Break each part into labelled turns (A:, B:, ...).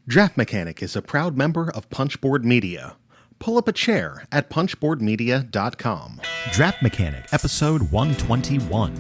A: Draft Mechanic is a proud member of Punchboard Media. Pull up a chair at punchboardmedia.com.
B: Draft Mechanic, episode 121.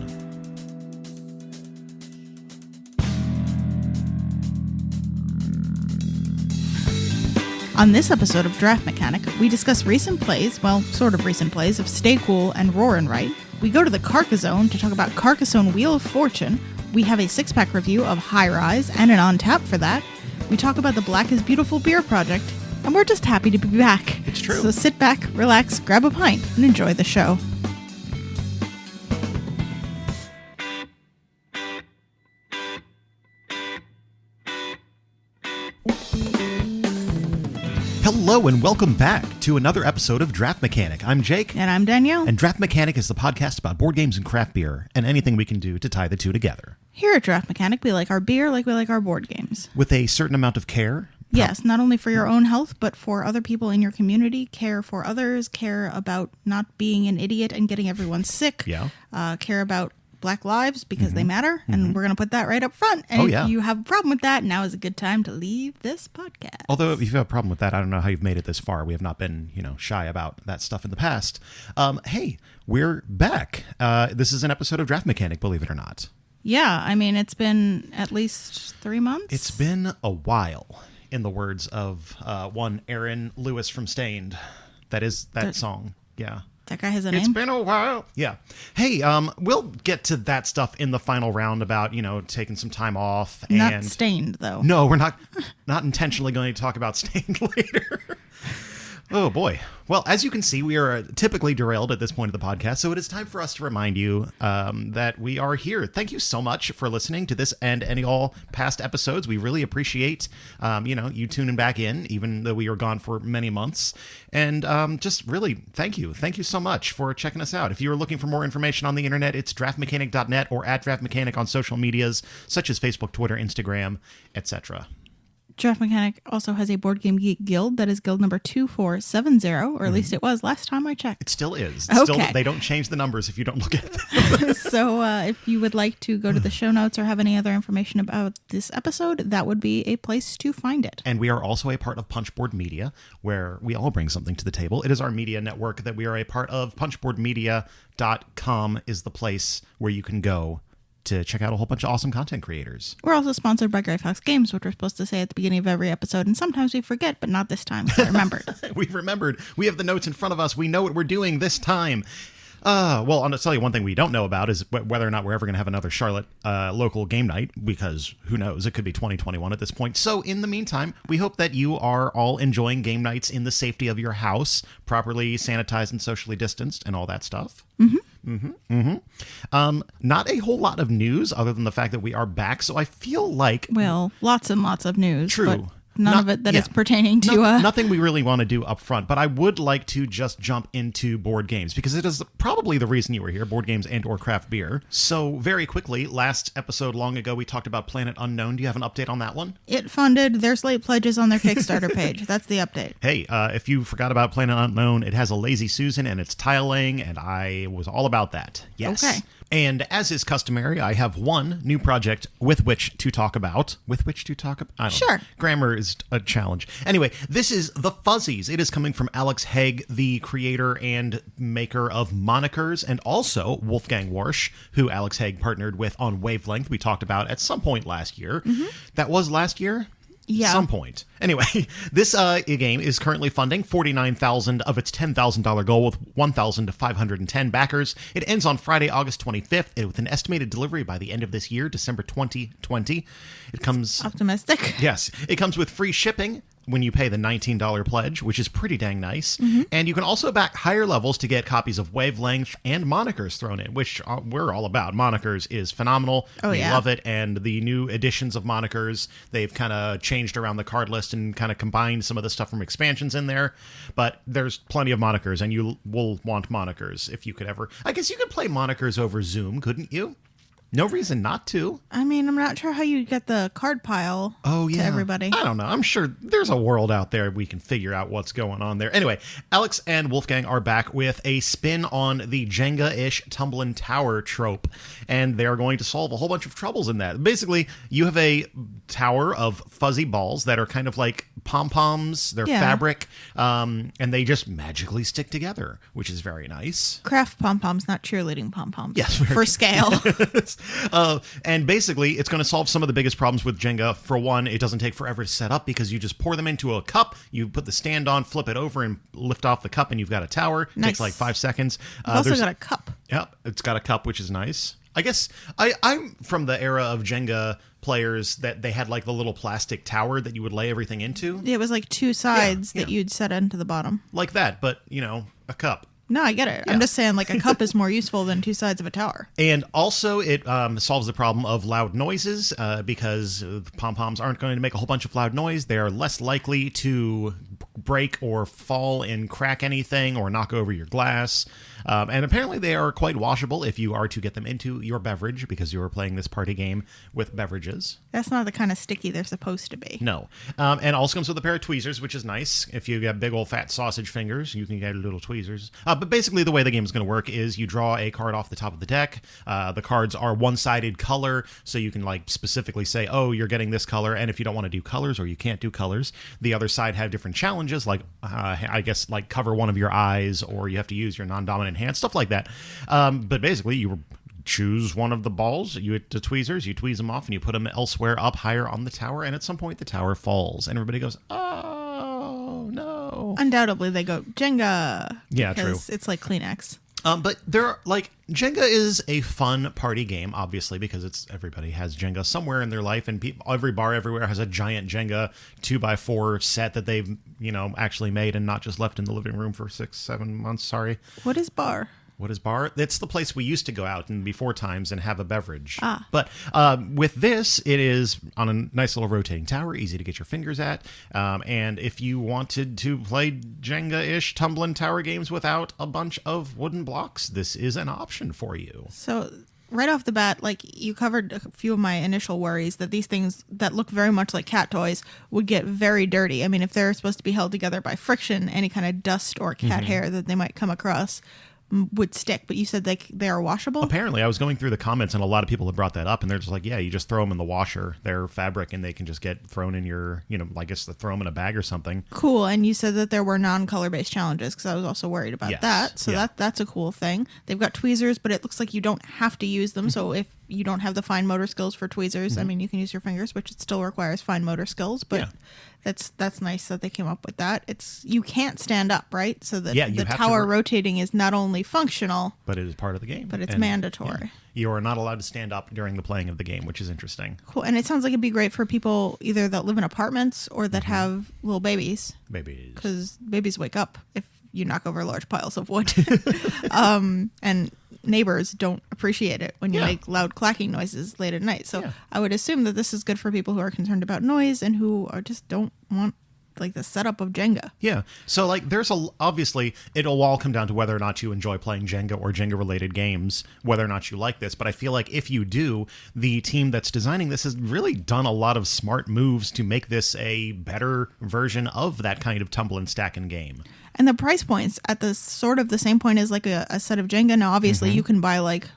C: On this episode of Draft Mechanic, we discuss recent plays, well, sort of recent plays, of Stay Cool and Roar and Write. We go to the Carcassonne to talk about Carcassonne Wheel of Fortune. We have a six-pack review of High Rise and an on tap for that. We talk about the Black is Beautiful beer project, and we're just happy to be back.
A: It's true.
C: So sit back, relax, grab a pint, and enjoy the show.
B: Hello and welcome back to another episode of Draft Mechanic. I'm Jake.
C: And I'm Danielle.
B: And Draft Mechanic is the podcast about board games and craft beer and anything we can do to tie the two together.
C: Here at Draft Mechanic, we like our beer like we like our board games.
B: With a certain amount of care.
C: Yes, not only for your own health, but for other people in your community. Care for others, care about not being an idiot and getting everyone sick.
B: Yeah.
C: Care about Black lives because they matter, and we're going to put that right up front. And if you have a problem with that, now is a good time to leave this podcast.
B: Although if you have a problem with that, I don't know how you've made it this far. We have not been, shy about that stuff in the past. Hey, we're back. This is an episode of Draft Mechanic, believe it or not.
C: Yeah, I mean, it's been at least 3 months.
B: It's been a while, in the words of one Aaron Lewis from Stained. That is that song. Yeah.
C: That guy has a name?
B: It's been a while. Yeah. Hey, we'll get to that stuff in the final round about, taking some time off.
C: Not Stained, though.
B: No, we're not intentionally going to talk about Stained later. Oh, boy. Well, as you can see, we are typically derailed at this point of the podcast, so it is time for us to remind you that we are here. Thank you so much for listening to this and any all past episodes. We really appreciate, you tuning back in, even though we were gone for many months. And just really, thank you. Thank you so much for checking us out. If you are looking for more information on the internet, it's draftmechanic.net or at draftmechanic on social medias, such as Facebook, Twitter, Instagram, etc.
C: Draft Mechanic also has a Board Game Geek guild that is guild number 2470, or at least it was last time I checked.
B: It still is.
C: Okay.
B: They don't change the numbers if you don't look at them.
C: So if you would like to go to the show notes or have any other information about this episode, that would be a place to find it.
B: And we are also a part of Punchboard Media, where we all bring something to the table. It is our media network that we are a part of. Punchboardmedia.com is the place where you can go to check out a whole bunch of awesome content creators.
C: We're also sponsored by Gray Fox Games, which we're supposed to say at the beginning of every episode, and sometimes we forget, but not this time, because I remembered.
B: We've remembered. We have the notes in front of us. We know what we're doing this time. Well, I'll tell you one thing we don't know about is whether or not we're ever going to have another Charlotte local game night, because who knows? It could be 2021 at this point. So in the meantime, we hope that you are all enjoying game nights in the safety of your house, properly sanitized and socially distanced and all that stuff. Not a whole lot of news other than the fact that we are back. So I feel like...
C: Well, lots and lots of news.
B: True.
C: But none of it that is pertaining to...
B: Nothing we really want to do up front, but I would like to just jump into board games, because it is probably the reason you were here, board games and or craft beer. So very quickly, last episode long ago, we talked about Planet Unknown. Do you have an update on that one?
C: It funded their late pledges on their Kickstarter page. That's the update.
B: Hey, if you forgot about Planet Unknown, it has a Lazy Susan and it's tiling, and I was all about that. Yes. Okay. And as is customary, I have one new project with which to talk about. With which to talk about? I don't know. Grammar is a challenge. Anyway, this is the Fuzzies. It is coming from Alex Haig, the creator and maker of Monikers, and also Wolfgang Warsch, who Alex Haig partnered with on Wavelength. We talked about at some point last year. That was last year?
C: Yeah.
B: Some point. Anyway, this game is currently funding $49,000 of its $10,000 goal with 1,510 backers. It ends on Friday, August 25th, with an estimated delivery by the end of this year, December 2020. It comes...
C: Optimistic.
B: Yes. It comes with free shipping when you pay the $19 pledge, which is pretty dang nice. And you can also back higher levels to get copies of Wavelength and Monikers thrown in, which we're all about. Monikers is phenomenal. We love it. And the new editions of Monikers, they've kind of changed around the card list and kind of combined some of the stuff from expansions in there. But there's plenty of Monikers, and you will want Monikers if you could ever... I guess you could play Monikers over Zoom, couldn't you? No reason not to.
C: I mean, I'm not sure how you get the card pile to everybody.
B: I don't know. I'm sure there's a world out there we can figure out what's going on there. Anyway, Alex and Wolfgang are back with a spin on the Jenga-ish Tumbling Tower trope, and they're going to solve a whole bunch of troubles in that. Basically, you have a tower of fuzzy balls that are kind of like pom-poms. They're fabric, and they just magically stick together, which is very nice.
C: Craft pom-poms, not cheerleading pom-poms.
B: Yes.
C: For scale.
B: And basically, it's going to solve some of the biggest problems with Jenga. For one, it doesn't take forever to set up because you just pour them into a cup, you put the stand on, flip it over, and lift off the cup, and you've got a tower.
C: Nice.
B: Takes like 5 seconds.
C: You've also got a cup.
B: Yep, it's got a cup, which is nice. I guess I'm from the era of Jenga players that they had like the little plastic tower that you would lay everything into.
C: It was like 2 sides that you'd set into the bottom.
B: Like that, but, a cup.
C: No, I get it. I'm just saying, like, a cup is more useful than 2 sides of a tower.
B: And also, it solves the problem of loud noises because pom-poms aren't going to make a whole bunch of loud noise. They are less likely to break or fall and crack anything or knock over your glass. And apparently, they are quite washable if you are to get them into your beverage because you are playing this party game with beverages.
C: That's not the kind of sticky they're supposed to be.
B: No. And also comes with a pair of tweezers, which is nice. If you got big old fat sausage fingers, you can get little tweezers. But basically, the way the game is going to work is you draw a card off the top of the deck. The cards are one-sided color, so you can like specifically say, oh, you're getting this color. And if you don't want to do colors or you can't do colors, the other side have different challenges, like I guess like cover one of your eyes, or you have to use your non-dominant hand, stuff like that. But basically, you choose one of the balls, you hit the tweezers, you tweeze them off, and you put them elsewhere up higher on the tower, and at some point the tower falls, and everybody goes, oh, no.
C: Undoubtedly, they go, Jenga.
B: Yeah, true.
C: It's like Kleenex.
B: But they're like, Jenga is a fun party game, obviously, because everybody has Jenga somewhere in their life, and every bar everywhere has a giant Jenga 2x4 set that they've, actually made and not just left in the living room for 6-7 months. Sorry.
C: What is bar?
B: What is bar? It's the place we used to go out in before times and have a beverage.
C: Ah.
B: But with this, it is on a nice little rotating tower, easy to get your fingers at. And if you wanted to play Jenga-ish tumbling tower games without a bunch of wooden blocks, this is an option for you.
C: So right off the bat, like, you covered a few of my initial worries that these things that look very much like cat toys would get very dirty. I mean, if they're supposed to be held together by friction, any kind of dust or cat hair that they might come across would stick, but you said they are washable?
B: Apparently, I was going through the comments, and a lot of people have brought that up, and they're just like, yeah, you just throw them in the washer. They're fabric, and they can just get thrown in your, I guess throw them in a bag or something.
C: Cool. And you said that there were non-color-based challenges, because I was also worried about that. So that's a cool thing. They've got tweezers, but it looks like you don't have to use them. So if you don't have the fine motor skills for tweezers, I mean, you can use your fingers, which it still requires fine motor skills, but that's nice that they came up with that. You can't stand up, right? So the tower rotating is not only functional,
B: but it is part of the game.
C: But it's mandatory.
B: Yeah, you are not allowed to stand up during the playing of the game, which is interesting.
C: Cool. And it sounds like it'd be great for people either that live in apartments or that have little babies. Because babies wake up if you knock over large piles of wood. And neighbors don't appreciate it when you make loud clacking noises late at night. So I would assume that this is good for people who are concerned about noise and who just don't want like the setup of Jenga.
B: Yeah. So like obviously it'll all come down to whether or not you enjoy playing Jenga or Jenga related games, whether or not you like this. But I feel like if you do, the team that's designing this has really done a lot of smart moves to make this a better version of that kind of tumble and stacking game.
C: And the price points at the sort of the same point as like a set of Jenga. Now, obviously you can buy like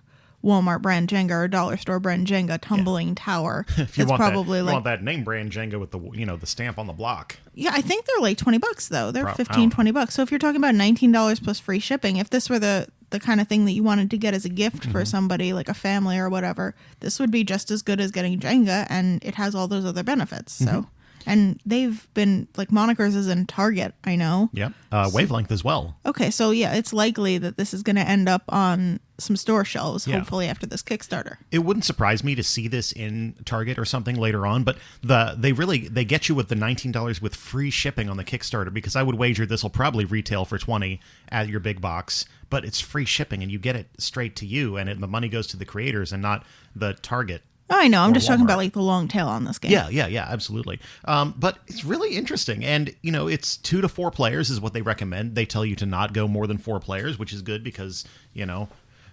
C: Walmart brand Jenga or dollar store brand Jenga tumbling tower.
B: If you want that name brand Jenga with the the stamp on the block.
C: Yeah, I think they're like $20 though. They're $15-$20. So if you're talking about $19 plus free shipping, if this were the kind of thing that you wanted to get as a gift for somebody like a family or whatever, this would be just as good as getting Jenga, and it has all those other benefits. So. And they've been, like, monikers is in Target, I know.
B: Yep. Wavelength as well.
C: Okay, so yeah, it's likely that this is going to end up on some store shelves, hopefully after this Kickstarter.
B: It wouldn't surprise me to see this in Target or something later on, but they get you with the $19 with free shipping on the Kickstarter, because I would wager this will probably retail for $20 at your big box, but it's free shipping and you get it straight to you, and the money goes to the creators and not the Target.
C: Oh, I know. I'm just talking about like the long tail on this game.
B: Yeah, absolutely. But it's really interesting. And, it's 2 to 4 players is what they recommend. They tell you to not go more than 4 players, which is good because,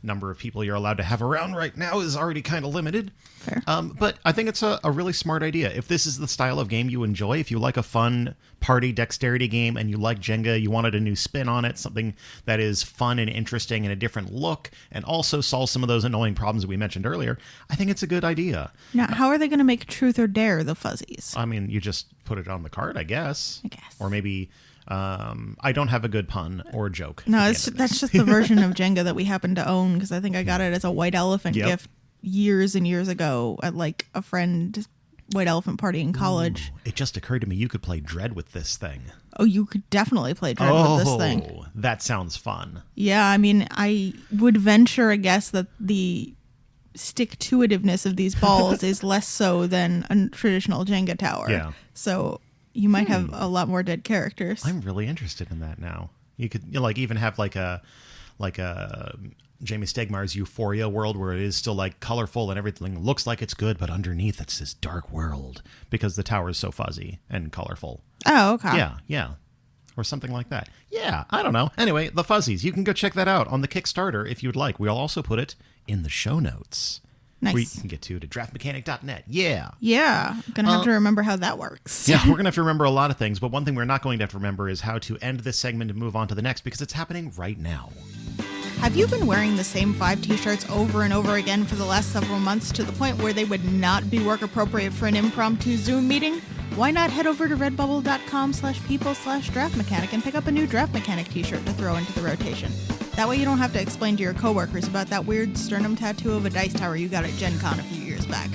B: number of people you're allowed to have around right now is already kind of limited.
C: Fair.
B: But I think it's a really smart idea. If this is the style of game you enjoy, if you like a fun party dexterity game and you like Jenga, you wanted a new spin on it, something that is fun and interesting and a different look, and also solves some of those annoying problems that we mentioned earlier, I think it's a good idea.
C: Now, how are they going to make Truth or Dare the Fuzzies?
B: I mean, you just put it on the card, I guess.
C: I guess.
B: Or maybe... I don't have a good pun or joke.
C: No, that's just the version of Jenga that we happen to own, because I think I got it as a white elephant gift years and years ago at like a friend's white elephant party in college.
B: Ooh, it just occurred to me you could play Dread with this thing.
C: Oh, you could definitely play Dread with this thing.
B: Oh, that sounds fun.
C: Yeah, I mean, I would venture a guess that the stick-to-itiveness of these balls is less so than a traditional Jenga tower.
B: Yeah.
C: So you might have a lot more dead characters.
B: I'm really interested in that now. You could like even have like a Jamie Stegmar's Euphoria world where it is still like colorful and everything looks like it's good, but underneath it's this dark world because the tower is so fuzzy and colorful.
C: Oh, okay.
B: Yeah. Or something like that. Yeah, I don't know. Anyway, the Fuzzies. You can go check that out on the Kickstarter if you'd like. We'll also put it in the show notes.
C: Nice.
B: Where you can get to draftmechanic.net. Yeah.
C: Yeah. I'm going to have to remember how that works.
B: Yeah, we're going to have to remember a lot of things, but one thing we're not going to have to remember is how to end this segment and move on to the next because it's happening right now.
C: Have you been wearing the same 5 t-shirts over and over again for the last several months to the point where they would not be work appropriate for an impromptu Zoom meeting? Why not head over to redbubble.com/people/draft mechanic and pick up a new Draft Mechanic t-shirt to throw into the rotation? That way you don't have to explain to your coworkers about that weird sternum tattoo of a dice tower you got at Gen Con a few years back.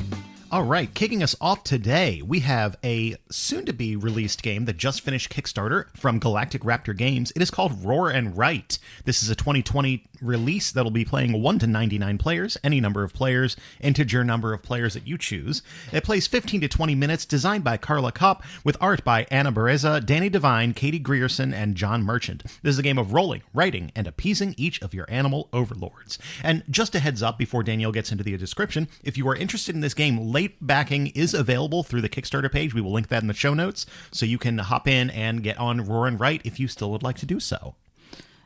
B: All right, kicking us off today, we have a soon-to-be released game that just finished Kickstarter from Galactic Raptor Games. It is called Roar and Write. This is a 2020 release that'll be playing 1 to 99 players, any number of players, integer number of players that you choose. It plays 15 to 20 minutes, designed by Carla Kopp, with art by Anna Bereza, Danny Devine, Katie Grierson, and John Merchant. This is a game of rolling, writing, and appeasing each of your animal overlords. And just a heads up before Danielle gets into the description, if you are interested in this game, late backing is available through the Kickstarter page. We will link that in the show notes, so you can hop in and get on Roar and Write if you still would like to do so.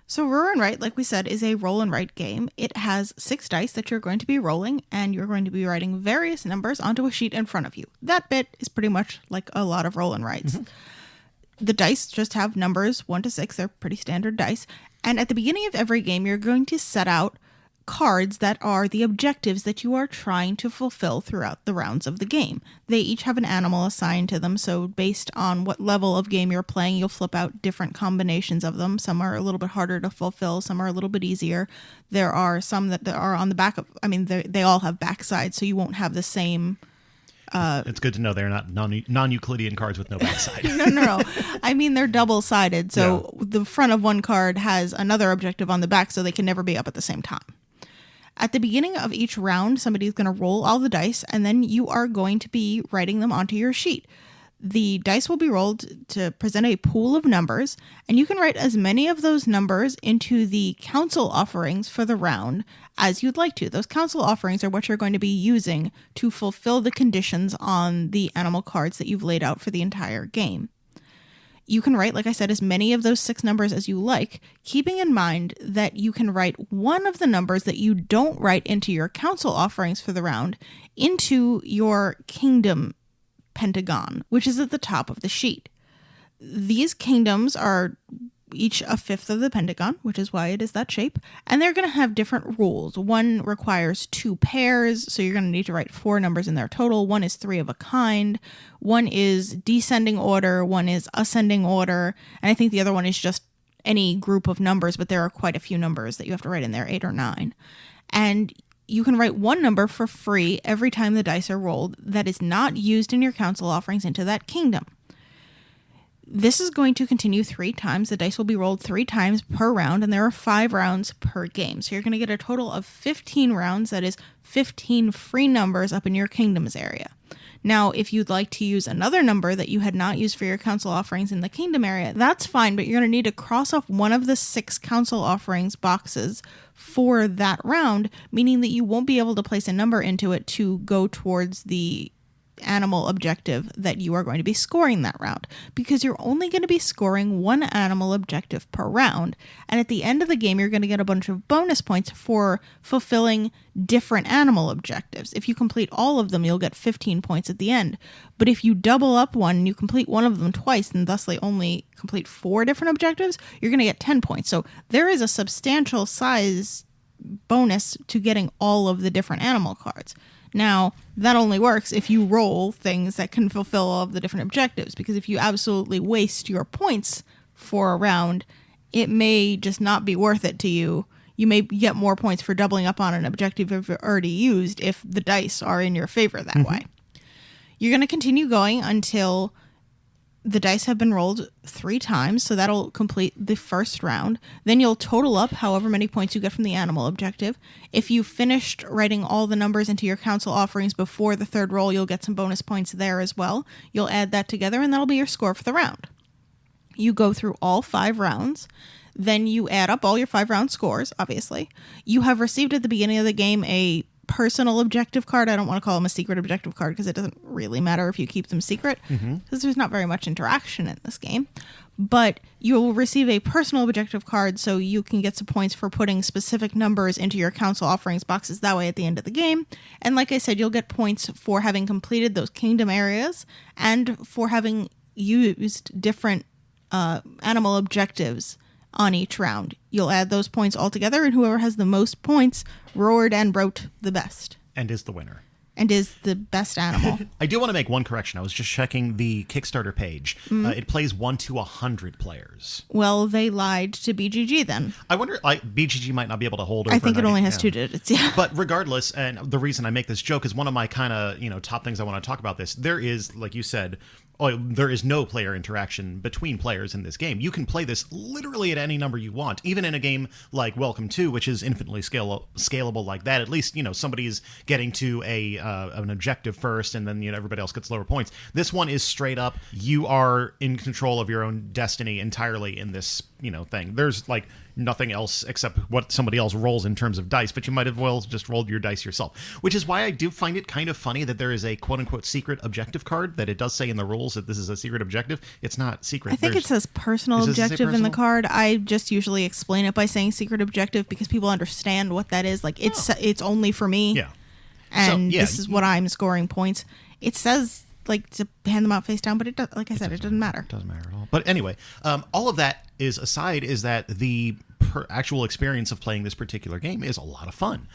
C: So Roar and Write, like we said, is a roll and write game. It has 6 dice that you're going to be rolling, and you're going to be writing various numbers onto a sheet in front of you. That bit is pretty much like a lot of roll and writes. Mm-hmm. The dice just have numbers 1 to 6. They're pretty standard dice. And at the beginning of every game, you're going to set out cards that are the objectives that you are trying to fulfill throughout the rounds of the game. They each have an animal assigned to them, so based on what level of game you're playing, you'll flip out different combinations of them. Some are a little bit harder to fulfill, some are a little bit easier. There are some that are on the back of, they all have backsides, so you won't have the same...
B: it's good to know they're not non-Euclidean cards with no backside.
C: No. I mean, they're double-sided, so the front of one card has another objective on the back, so they can never be up at the same time. At the beginning of each round, somebody's going to roll all the dice, and then you are going to be writing them onto your sheet. The dice will be rolled to present a pool of numbers, and you can write as many of those numbers into the council offerings for the round as you'd like to. Those council offerings are what you're going to be using to fulfill the conditions on the animal cards that you've laid out for the entire game. You can write, like I said, as many of those 6 numbers as you like, keeping in mind that you can write one of the numbers that you don't write into your council offerings for the round into your kingdom pentagon, which is at the top of the sheet. These kingdoms are each a fifth of the pentagon, which is why it is that shape, and they're going to have different rules. One requires 2 pairs, so you're going to need to write 4 numbers in there total. One is 3 of a kind. One is descending order. One is ascending order. And I think the other one is just any group of numbers, but there are quite a few numbers that you have to write in there, 8 or 9. And you can write one number for free every time the dice are rolled that is not used in your council offerings into that kingdom. This is going to continue 3 times. The dice will be rolled 3 times per round, and there are 5 rounds per game. So you're going to get a total of 15 rounds. That is 15 free numbers up in your kingdoms area. Now, if you'd like to use another number that you had not used for your council offerings in the kingdom area, that's fine, but you're going to need to cross off one of the 6 council offerings boxes for that round, meaning that you won't be able to place a number into it to go towards the animal objective that you are going to be scoring that round, because you're only going to be scoring one animal objective per round, and at the end of the game you're going to get a bunch of bonus points for fulfilling different animal objectives. If you complete all of them, you'll get 15 points at the end, but if you double up one and you complete one of them twice and thusly only complete 4 different objectives, you're going to get 10 points. So there is a substantial size bonus to getting all of the different animal cards. Now, that only works if you roll things that can fulfill all of the different objectives, because if you absolutely waste your points for a round, it may just not be worth it to you. You may get more points for doubling up on an objective you've already used if the dice are in your favor that way. You're going to continue going until the dice have been rolled 3 times, so that'll complete the first round. Then you'll total up however many points you get from the animal objective. If you finished writing all the numbers into your council offerings before the third roll, you'll get some bonus points there as well. You'll add that together, and that'll be your score for the round. You go through all 5 rounds. Then you add up all your 5-round scores, obviously. You have received at the beginning of the game a personal objective card. I don't want to call them a secret objective card because it doesn't really matter if you keep them secret, because there's not very much interaction in this game. But you'll receive a personal objective card, so you can get some points for putting specific numbers into your council offerings boxes that way at the end of the game. And like I said, you'll get points for having completed those kingdom areas and for having used different animal objectives on each round. You'll add those points all together, and whoever has the most points roared and wrote the best.
B: And is the winner.
C: And is the best animal.
B: I do want to make one correction. I was just checking the Kickstarter page. It plays 1 to 100 players.
C: Well, they lied to BGG then.
B: I wonder, BGG might not be able to hold over.
C: I think it only has 2 digits, yeah.
B: But regardless, and the reason I make this joke is one of my kind of, top things I want to talk about this. There is, like you said, there is no player interaction between players in this game. You can play this literally at any number you want, even in a game like Welcome to, which is infinitely scalable like that. At least, somebody's getting to an objective first, and then everybody else gets lower points. This one is straight up, you are in control of your own destiny entirely in this thing. There's nothing else except what somebody else rolls in terms of dice, but you might have well just rolled your dice yourself, which is why I do find it kind of funny that there is a quote-unquote secret objective card, that it does say in the rules that this is a secret objective. It's not secret.
C: I think it says personal objective in the card. I just usually explain it by saying secret objective because people understand what that is. It's only for me.
B: Yeah.
C: And this is what I'm scoring points. It says to hand them out face down, but it does, like I said, it doesn't matter.
B: It doesn't matter at all. But anyway, all of that is aside, is that the actual experience of playing this particular game is a lot of fun.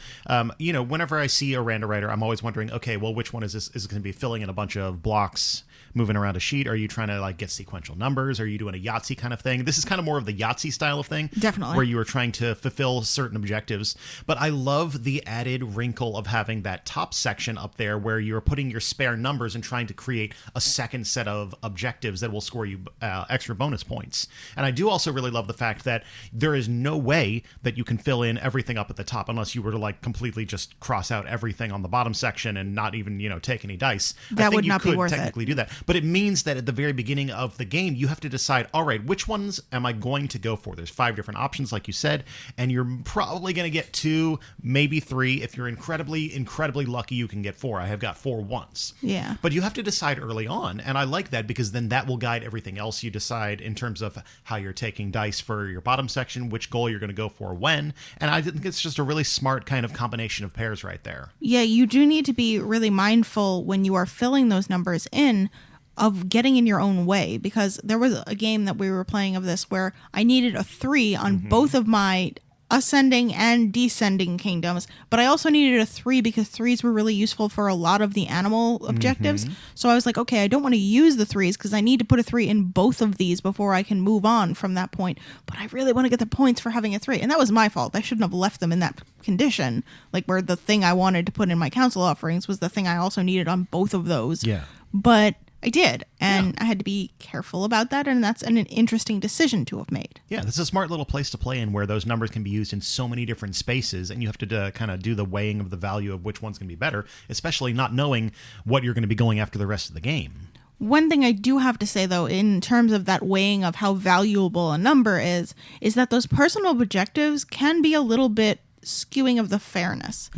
B: Whenever I see a random writer, I'm always wondering, okay, well, which one is this? Is it going to be filling in a bunch of blocks, moving around a sheet? Are you trying to get sequential numbers? Are you doing a Yahtzee kind of thing? This is kind of more of the Yahtzee style of thing.
C: Definitely.
B: Where you are trying to fulfill certain objectives. But I love the added wrinkle of having that top section up there where you're putting your spare numbers and trying to create a second set of objectives that will score you extra bonus points. And I do also really love the fact that there is no way that you can fill in everything up at the top unless you were to completely just cross out everything on the bottom section and not even, take any dice.
C: That would not be worth it.
B: You could technically do that. But it means that at the very beginning of the game, you have to decide, all right, which ones am I going to go for? There's 5 different options, like you said, and you're probably going to get 2, maybe 3. If you're incredibly, incredibly lucky, you can get 4. I have got 4 once.
C: Yeah.
B: But you have to decide early on, and I like that because then that will guide everything else you decide in terms of how you're taking dice for your bottom section, which goal you're going to go for when, and I think it's just a really smart kind of combination of pairs right there.
C: Yeah, you do need to be really mindful when you are filling those numbers in of getting in your own way, because there was a game that we were playing of this where I needed a 3 on both of my ascending and descending kingdoms, but I also needed a 3 because 3s were really useful for a lot of the animal objectives. So I was like, okay, I don't want to use the 3s because I need to put a 3 in both of these before I can move on from that point, but I really want to get the points for having a 3, and that was my fault. I shouldn't have left them in that condition, where the thing I wanted to put in my council offerings was the thing I also needed on both of those.
B: Yeah.
C: But I did, and I had to be careful about that, and that's an interesting decision to have made.
B: Yeah, this is a smart little place to play in where those numbers can be used in so many different spaces, and you have to kind of do the weighing of the value of which one's going to be better, especially not knowing what you're going to be going after the rest of the game.
C: One thing I do have to say, though, in terms of that weighing of how valuable a number is that those personal objectives can be a little bit skewing of the fairness.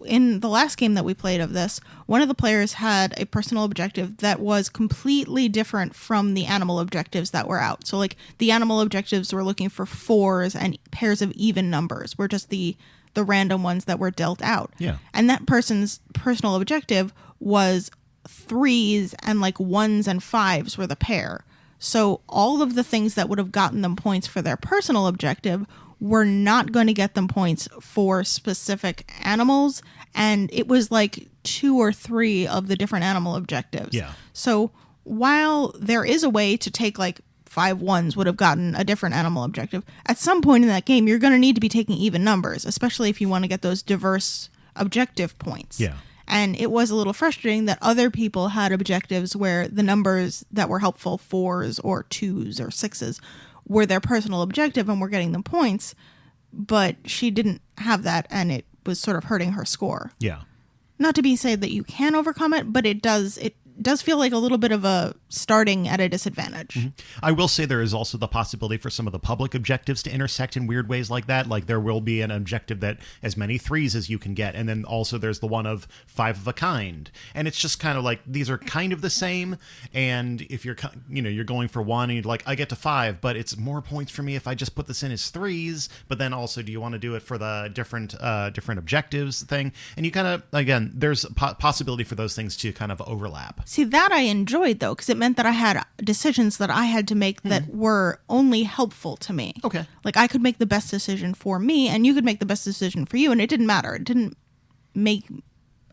C: In the last game that we played of this, one of the players had a personal objective that was completely different from the animal objectives that were out. So like the animal objectives were looking for 4s and pairs of even numbers, were just the random ones that were dealt out.
B: Yeah.
C: And that person's personal objective was 3s and like 1s and 5s were the pair. So all of the things that would have gotten them points for their personal objective were not going to get them points for specific animals. And it was like 2 or 3 of the different animal objectives.
B: Yeah.
C: So while there is a way to take like 5 1s would have gotten a different animal objective, at some point in that game, you're going to need to be taking even numbers, especially if you want to get those diverse objective points.
B: Yeah.
C: And it was a little frustrating that other people had objectives where the numbers that were helpful, 4s or 2s or 6s, were their personal objective and were getting them points, but she didn't have that, and it was sort of hurting her score.
B: Yeah.
C: Not to be said that you can overcome it, but it does feel like a little bit of a starting at a disadvantage.
B: I will say there is also the possibility for some of the public objectives to intersect in weird ways like that. Like there will be an objective that as many 3s as you can get. And then also there's the one of 5 of a kind. And it's just kind of like, these are kind of the same. And if you're, you're going for 1 and you're like, I get to 5, but it's more points for me if I just put this in as 3s. But then also, do you want to do it for the different objectives thing? And you kind of, again, there's a possibility for those things to kind of overlap.
C: See, that I enjoyed, though, because it meant that I had decisions that I had to make that were only helpful to me.
B: Okay.
C: Like, I could make the best decision for me, and you could make the best decision for you, and it didn't matter. It didn't make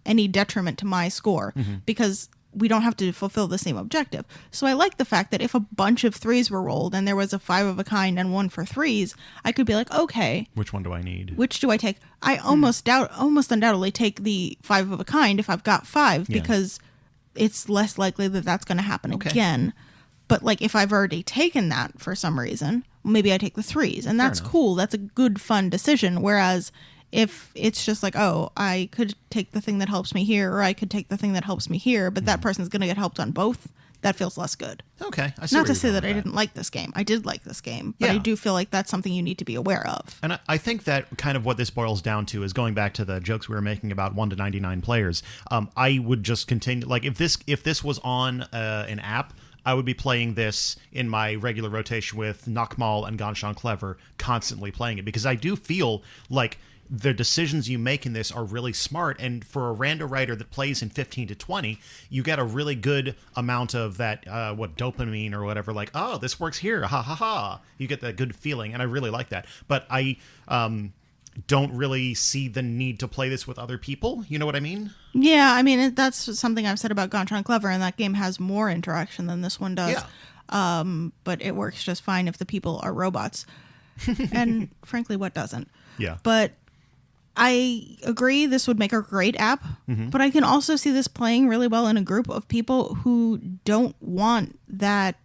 C: any detriment to my score, because we don't have to fulfill the same objective. So I like the fact that if a bunch of 3s were rolled, and there was a 5 of a kind and 1 for 3s, I could be like, okay.
B: Which one do I need?
C: Which do I take? I almost undoubtedly take the 5 of a kind if I've got 5, because it's less likely that that's going to happen again. But like if I've already taken that for some reason, maybe I take the 3s, and that's cool. That's a good, fun decision. Whereas if it's just like, oh, I could take the thing that helps me here, or I could take the thing that helps me here, but that person's going to get helped on both, that feels less good.
B: Okay. I see
C: Not
B: where
C: to
B: you're
C: say
B: going
C: that
B: with
C: I didn't like this game. I did like this game, but
B: Yeah.
C: I do feel like that's something you need to be aware of.
B: And I think that kind of what this boils down to is going back to the jokes we were making about 1 to 99 players. I would just continue, like if this was on an app, I would be playing this in my regular rotation with Nakmal and Ganshan Clever, constantly playing it, because I do feel like the decisions you make in this are really smart, and for a rando writer that plays in 15 to 20, you get a really good amount of that dopamine or whatever, like, oh, this works here, ha ha ha. You get that good feeling, and I really like that. But I don't really see the need to play this with other people. You know what I mean?
C: Yeah, I mean, that's something I've said about Ganshan Clever, and that game has more interaction than this one does.
B: Yeah.
C: But it works just fine if the people are robots. And frankly, what doesn't?
B: Yeah.
C: But I agree this would make a great app, but I can also see this playing really well in a group of people who don't want that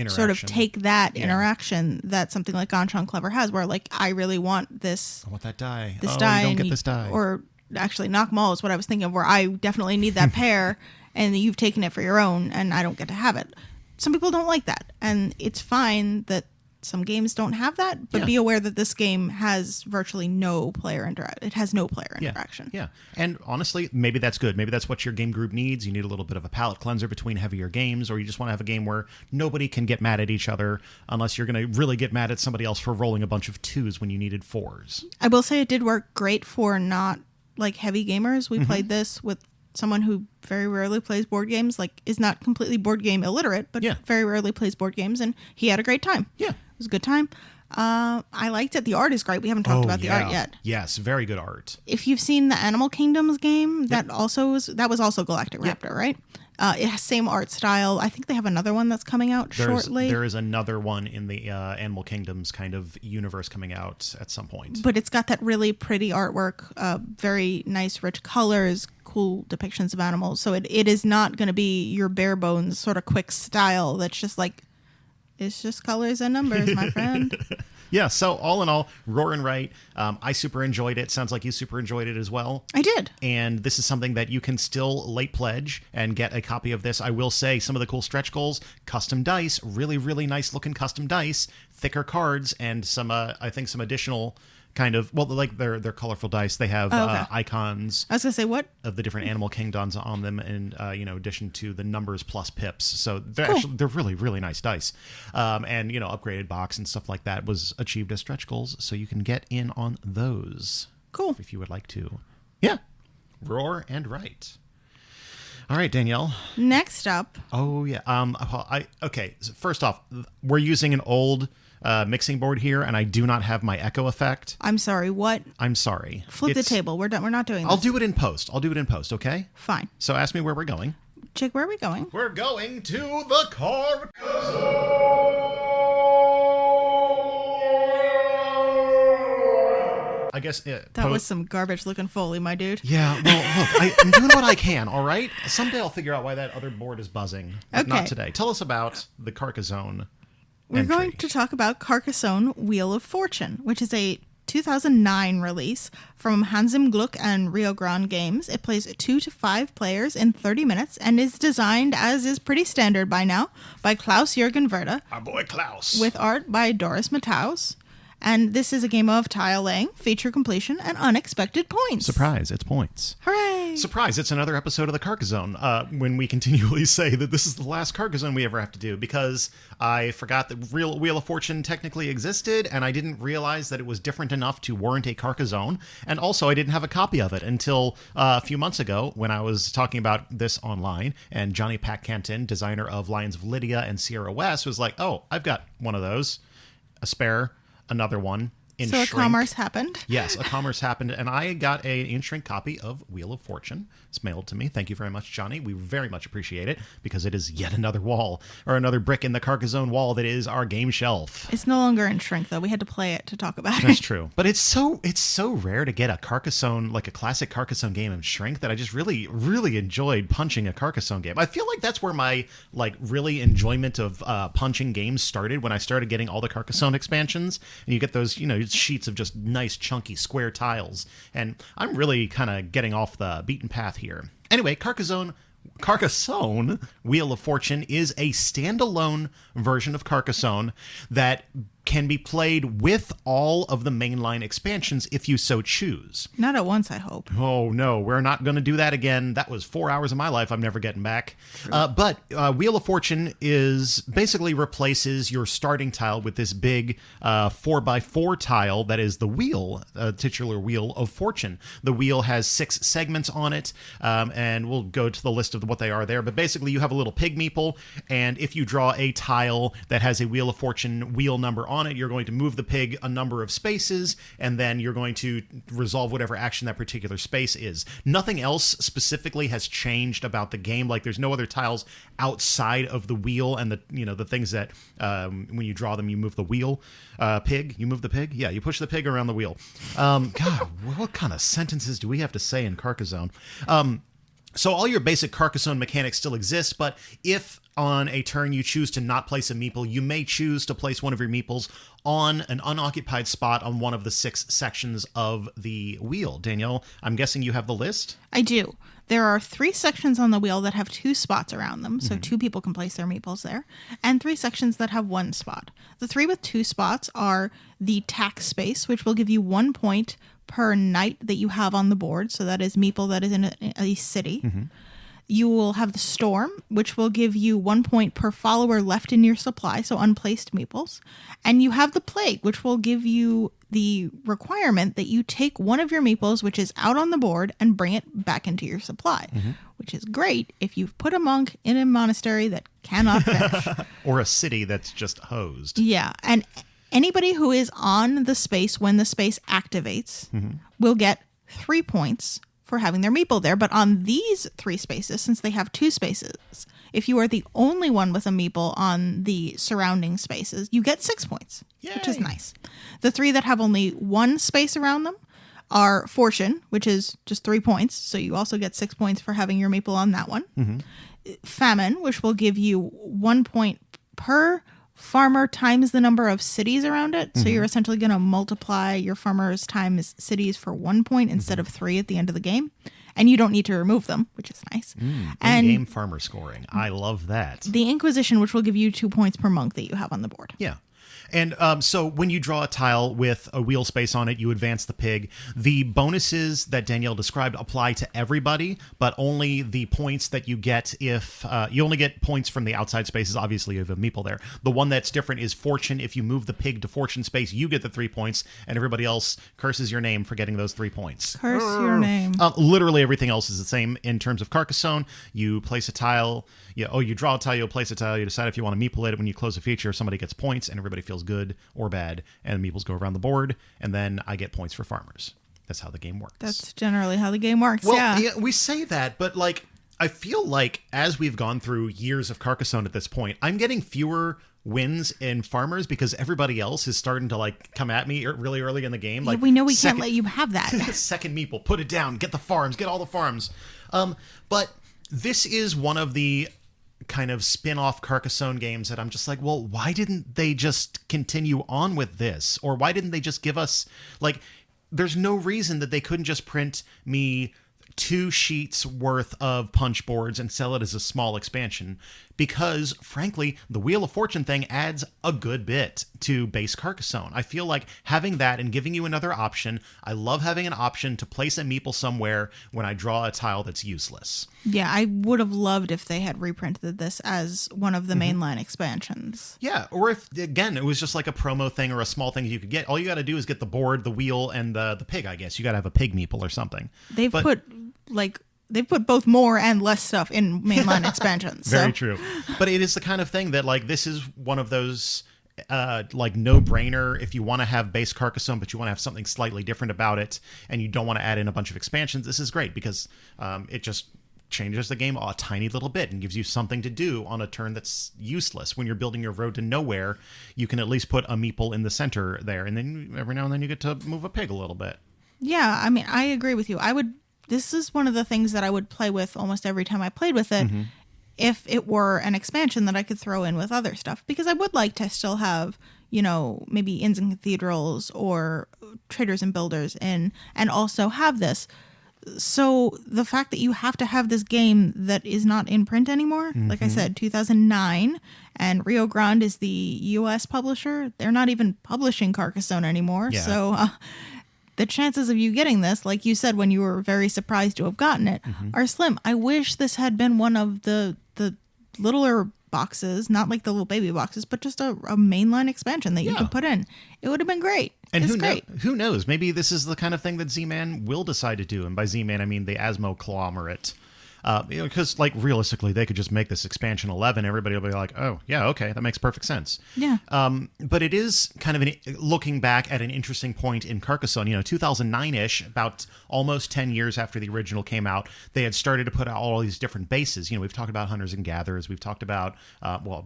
C: sort of take that interaction that something like Ganshan Clever has, where like, I really want this.
B: I want that die.
C: This
B: oh,
C: die.
B: You don't
C: and
B: get this die.
C: Or actually, Nakmal is what I was thinking of, where I definitely need that pair, and you've taken it for your own, and I don't get to have it. Some people don't like that, and it's fine that some games don't have that, but be aware that this game has virtually no player interaction. It has no player interaction.
B: Yeah. And honestly, maybe that's good. Maybe that's what your game group needs. You need a little bit of a palate cleanser between heavier games, or you just want to have a game where nobody can get mad at each other unless you're going to really get mad at somebody else for rolling a bunch of 2s when you needed 4s.
C: I will say it did work great for not like heavy gamers. We played this with someone who very rarely plays board games, like is not completely board game illiterate, but very rarely plays board games, and he had a great time. Yeah. It was a good time. I liked it. The art is great. We haven't talked about the art yet.
B: Yes, very good art.
C: If you've seen the Animal Kingdoms game, that was also Galactic Raptor, right? It has same art style. I think they have another one that's coming out shortly.
B: There is another one in the Animal Kingdoms kind of universe coming out at some point.
C: But it's got that really pretty artwork, very nice, rich colors, cool depictions of animals. So it is not going to be your bare bones sort of quick style that's just like, it's just colors and numbers, my friend.
B: Yeah, so all in all, roaring right. I super enjoyed it. Sounds like you super enjoyed it as well.
C: I did.
B: And this is something that you can still late pledge and get a copy of this. I will say some of the cool stretch goals, custom dice, really, really nice looking custom dice, thicker cards, and some, I think some additional kind of, well, like they're colorful dice. They have icons
C: I was going to say, what?
B: of the different animal kingdoms on them, and in addition to the numbers plus pips. So they're really, really nice dice. And upgraded box and stuff like that was achieved as stretch goals, so you can get in on those.
C: Cool.
B: If you would like to. Yeah. Roar and write. All right, Danielle.
C: Next up.
B: Oh yeah. Okay. So first off, we're using an old mixing board here, and I do not have my echo effect.
C: I'm sorry. What?
B: I'm sorry.
C: Flip the table. We're done. We're not doing this.
B: I'll do it in post. Okay?
C: Fine.
B: So ask me where we're going.
C: Chick, where are we going?
B: We're going to the Carcassonne. I guess
C: that was some garbage looking Foley, my dude.
B: Yeah, well, look, I'm doing what I can, all right? Someday I'll figure out why that other board is buzzing. But not today. Tell us about the Carcassonne
C: We're
B: entry.
C: going to talk about Carcassonne Wheel of Fortune, which is a 2009 release from Hans im Glück and Rio Grande Games. It plays 2 to 5 players in 30 minutes and is designed, as is pretty standard by now, by Klaus-Jürgen Werder.
B: Our boy Klaus.
C: With art by Doris Matthaus. And this is a game of tile laying, feature completion, and unexpected points.
B: Surprise, it's points.
C: Hooray!
B: Surprise, it's another episode of the Carcassonne, when we continually say that this is the last Carcassonne we ever have to do, because I forgot that real Wheel of Fortune technically existed, and I didn't realize that it was different enough to warrant a Carcassonne, and also I didn't have a copy of it until a few months ago when I was talking about this online, and Johnny Pack-Canton, designer of Lions of Lydia and Sierra West, was like, oh, I've got one of those, a spare, another one in
C: so
B: shrink.
C: a commerce happened?
B: Yes, a commerce happened, and I got a in-shrink copy of Wheel of Fortune. It's mailed to me. Thank you very much, Johnny. We very much appreciate it, because it is yet another wall, or another brick in the Carcassonne wall that is our game shelf.
C: It's no longer in shrink, though. We had to play it to talk about it.
B: That's true. But it's so rare to get a Carcassonne, like a classic Carcassonne game in shrink, that I just really, really enjoyed punching a Carcassonne game. I feel like that's where my really enjoyment of punching games started, when I started getting all the Carcassonne expansions, and you get those sheets of just nice chunky square tiles. And I'm really kind of getting off the beaten path here. Anyway, Carcassonne Wheel of Fortune is a standalone version of Carcassonne that can be played with all of the mainline expansions if you so choose.
C: Not at once, I hope.
B: Oh, no, we're not going to do that again. That was 4 hours of my life I'm never getting back. But Wheel of Fortune basically replaces your starting tile with this big 4x4 tile that is the wheel, titular Wheel of Fortune. The wheel has 6 segments on it, and we'll go to the list of what they are there. But basically, you have a little pig meeple, and if you draw a tile that has a Wheel of Fortune wheel number on it, you're going to move the pig a number of spaces, and then you're going to resolve whatever action that particular space is. Nothing else specifically has changed about the game. Like, there's no other tiles outside of the wheel and the things that when you draw them, you move the wheel. Pig, you move the pig. Yeah, you push the pig around the wheel. God, what kind of sentences do we have to say in Carcassonne? So all your basic Carcassonne mechanics still exist, but if on a turn you choose to not place a meeple, you may choose to place one of your meeples on an unoccupied spot on one of the 6 sections of the wheel. Danielle, I'm guessing you have the list?
C: I do. There are 3 sections on the wheel that have 2 spots around them, so 2 people can place their meeples there, and 3 sections that have 1 spot. The 3 with 2 spots are the tax space, which will give you 1 point per knight that you have on the board, so that is meeple that is in a city. Mm-hmm. You will have the storm, which will give you 1 point per follower left in your supply, so unplaced meeples. And you have the plague, which will give you the requirement that you take one of your meeples, which is out on the board, and bring it back into your supply, which is great if you've put a monk in a monastery that cannot fish.
B: Or a city that's just hosed.
C: Yeah, and anybody who is on the space when the space activates will get 3 points for having their meeple there. But on these 3 spaces, since they have 2 spaces, if you are the only one with a meeple on the surrounding spaces, you get 6 points, which is nice. The 3 that have only 1 space around them are Fortune, which is just 3 points. So you also get 6 points for having your meeple on that one. Famine, which will give you 1 point per farmer times the number of cities around it. So you're essentially going to multiply your farmers times cities for 1 point instead of 3 at the end of the game. And you don't need to remove them, which is nice. And
B: in-game farmer scoring. I love that.
C: The Inquisition, which will give you 2 points per monk that you have on the board.
B: Yeah. And so when you draw a tile with a wheel space on it, you advance the pig. The bonuses that Danielle described apply to everybody, but only the points that you get if you only get points from the outside spaces. Obviously, you have a meeple there. The one that's different is fortune. If you move the pig to fortune space, you get the 3 points, and everybody else curses your name for getting those 3 points.
C: Curse your name.
B: Literally everything else is the same in terms of Carcassonne. You place a tile. You draw a tile, you place a tile, you decide if you want to meeple it. When you close a feature, somebody gets points, and everybody feels good or bad, and meeples go around the board, and then I get points for farmers. That's how the game works.
C: That's generally how the game works,
B: well,
C: yeah.
B: We say that, but like I feel like as we've gone through years of Carcassonne at this point, I'm getting fewer wins in farmers because everybody else is starting to like come at me really early in the game. Like,
C: we know we can't let you have that.
B: Second meeple, put it down, get the farms, get all the farms. But this is one of the kind of spin-off Carcassonne games that I'm just like, well, why didn't they just continue on with this? Or why didn't they just give us, like, there's no reason that they couldn't just print me 2 sheets worth of punch boards and sell it as a small expansion, because frankly the Wheel of Fortune thing adds a good bit to base Carcassonne. I feel like having that and giving you another option. I love having an option to place a meeple somewhere when I draw a tile that's useless.
C: Yeah, I would have loved if they had reprinted this as one of the mainline expansions.
B: Yeah, or if, again, it was just like a promo thing or a small thing you could get. All you got to do is get the board, the wheel, and the pig, I guess. You got to have a pig meeple or something.
C: They've put both more and less stuff in mainline expansions.
B: Very true. But it is the kind of thing that, like, this is one of those, like, no-brainer. If you want to have base Carcassonne, but you want to have something slightly different about it, and you don't want to add in a bunch of expansions, this is great because it just changes the game a tiny little bit and gives you something to do on a turn that's useless. When you're building your road to nowhere, you can at least put a meeple in the center there, and then every now and then you get to move a pig a little bit.
C: Yeah, I mean, I agree with you. This is one of the things that I would play with almost every time I played with it, if it were an expansion that I could throw in with other stuff, because I would like to still have, maybe inns and cathedrals or traders and builders in, and also have this. So the fact that you have to have this game that is not in print anymore, like I said, 2009, and Rio Grande is the U.S. publisher. They're not even publishing Carcassonne anymore. Yeah. So the chances of you getting this, like you said, when you were very surprised to have gotten it, are slim. I wish this had been one of the littler boxes, not like the little baby boxes, but just a mainline expansion that you could put in. It would have been great.
B: And who knows? Maybe this is the kind of thing that Z-Man will decide to do. And by Z-Man, I mean the Asmo conglomerate. Because, like, realistically, they could just make this expansion 11. Everybody will be like, oh, yeah, okay, that makes perfect sense.
C: Yeah.
B: But it is kind of looking back at an interesting point in Carcassonne. 2009-ish, about almost 10 years after the original came out, they had started to put out all these different bases. We've talked about Hunters and Gatherers. We've talked about,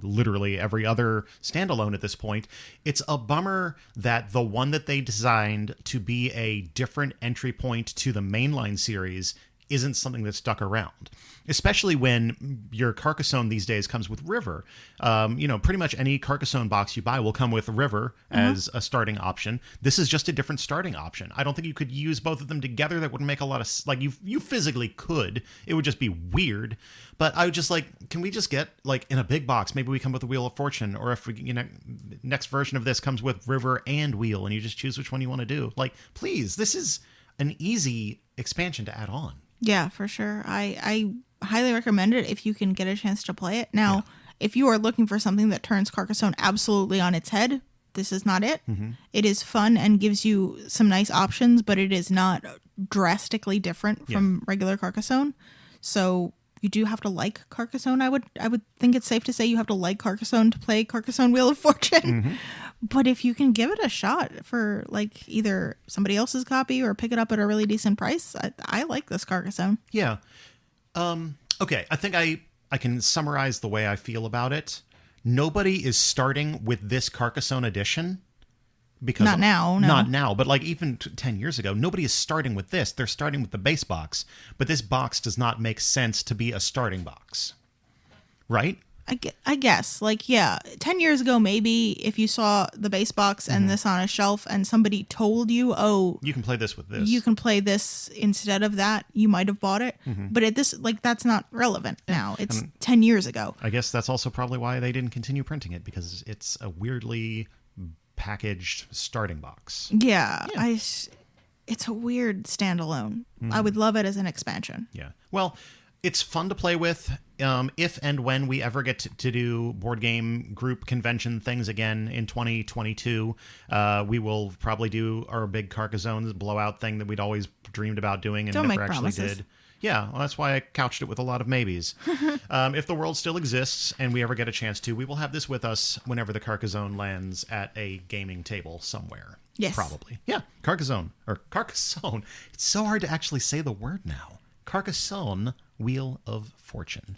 B: literally every other standalone at this point. It's a bummer that the one that they designed to be a different entry point to the mainline series isn't something that stuck around, especially when your Carcassonne these days comes with River. Pretty much any Carcassonne box you buy will come with River as a starting option. This is just a different starting option. I don't think you could use both of them together. That wouldn't make a lot of like you physically could. It would just be weird. But I would just like, can we just get like in a big box? Maybe we come with the Wheel of Fortune, or if we, next version of this comes with River and Wheel, and you just choose which one you want to do. Like, please, this is an easy expansion to add on.
C: Yeah, for sure. I highly recommend it if you can get a chance to play it. Now, if you are looking for something that turns Carcassonne absolutely on its head, this is not it. It is fun and gives you some nice options, but it is not drastically different from regular Carcassonne. So you do have to like Carcassonne. I would think it's safe to say you have to like Carcassonne to play Carcassonne Wheel of Fortune. But if you can give it a shot for like either somebody else's copy or pick it up at a really decent price, I like this Carcassonne.
B: Yeah. Okay. I think I can summarize the way I feel about it. Nobody is starting with this Carcassonne edition. Because
C: not now, no.
B: Not now, but like even 10 years ago, nobody is starting with this. They're starting with the base box. But this box does not make sense to be a starting box. Right?
C: I guess. Like, yeah, 10 years ago, maybe if you saw the base box and this on a shelf and somebody told you, oh,
B: you can play this with this.
C: You can play this instead of that, you might have bought it. But at this, like, that's not relevant now. It's 10 years ago.
B: I guess that's also probably why they didn't continue printing it, because it's a weirdly packaged starting box.
C: Yeah. It's a weird standalone. I would love it as an expansion.
B: Yeah. Well, it's fun to play with. If and when we ever get to do board game group convention things again in 2022, we will probably do our big Carcassonne blowout thing that we'd always dreamed about doing and
C: Don't
B: never
C: make
B: actually
C: promises.
B: did. Yeah, well, that's why I couched it with a lot of maybes. If the world still exists and we ever get a chance to, we will have this with us whenever the Carcassonne lands at a gaming table somewhere.
C: Yes.
B: Probably. Yeah, Carcassonne. It's so hard to actually say the word now. Carcassonne, Wheel of Fortune.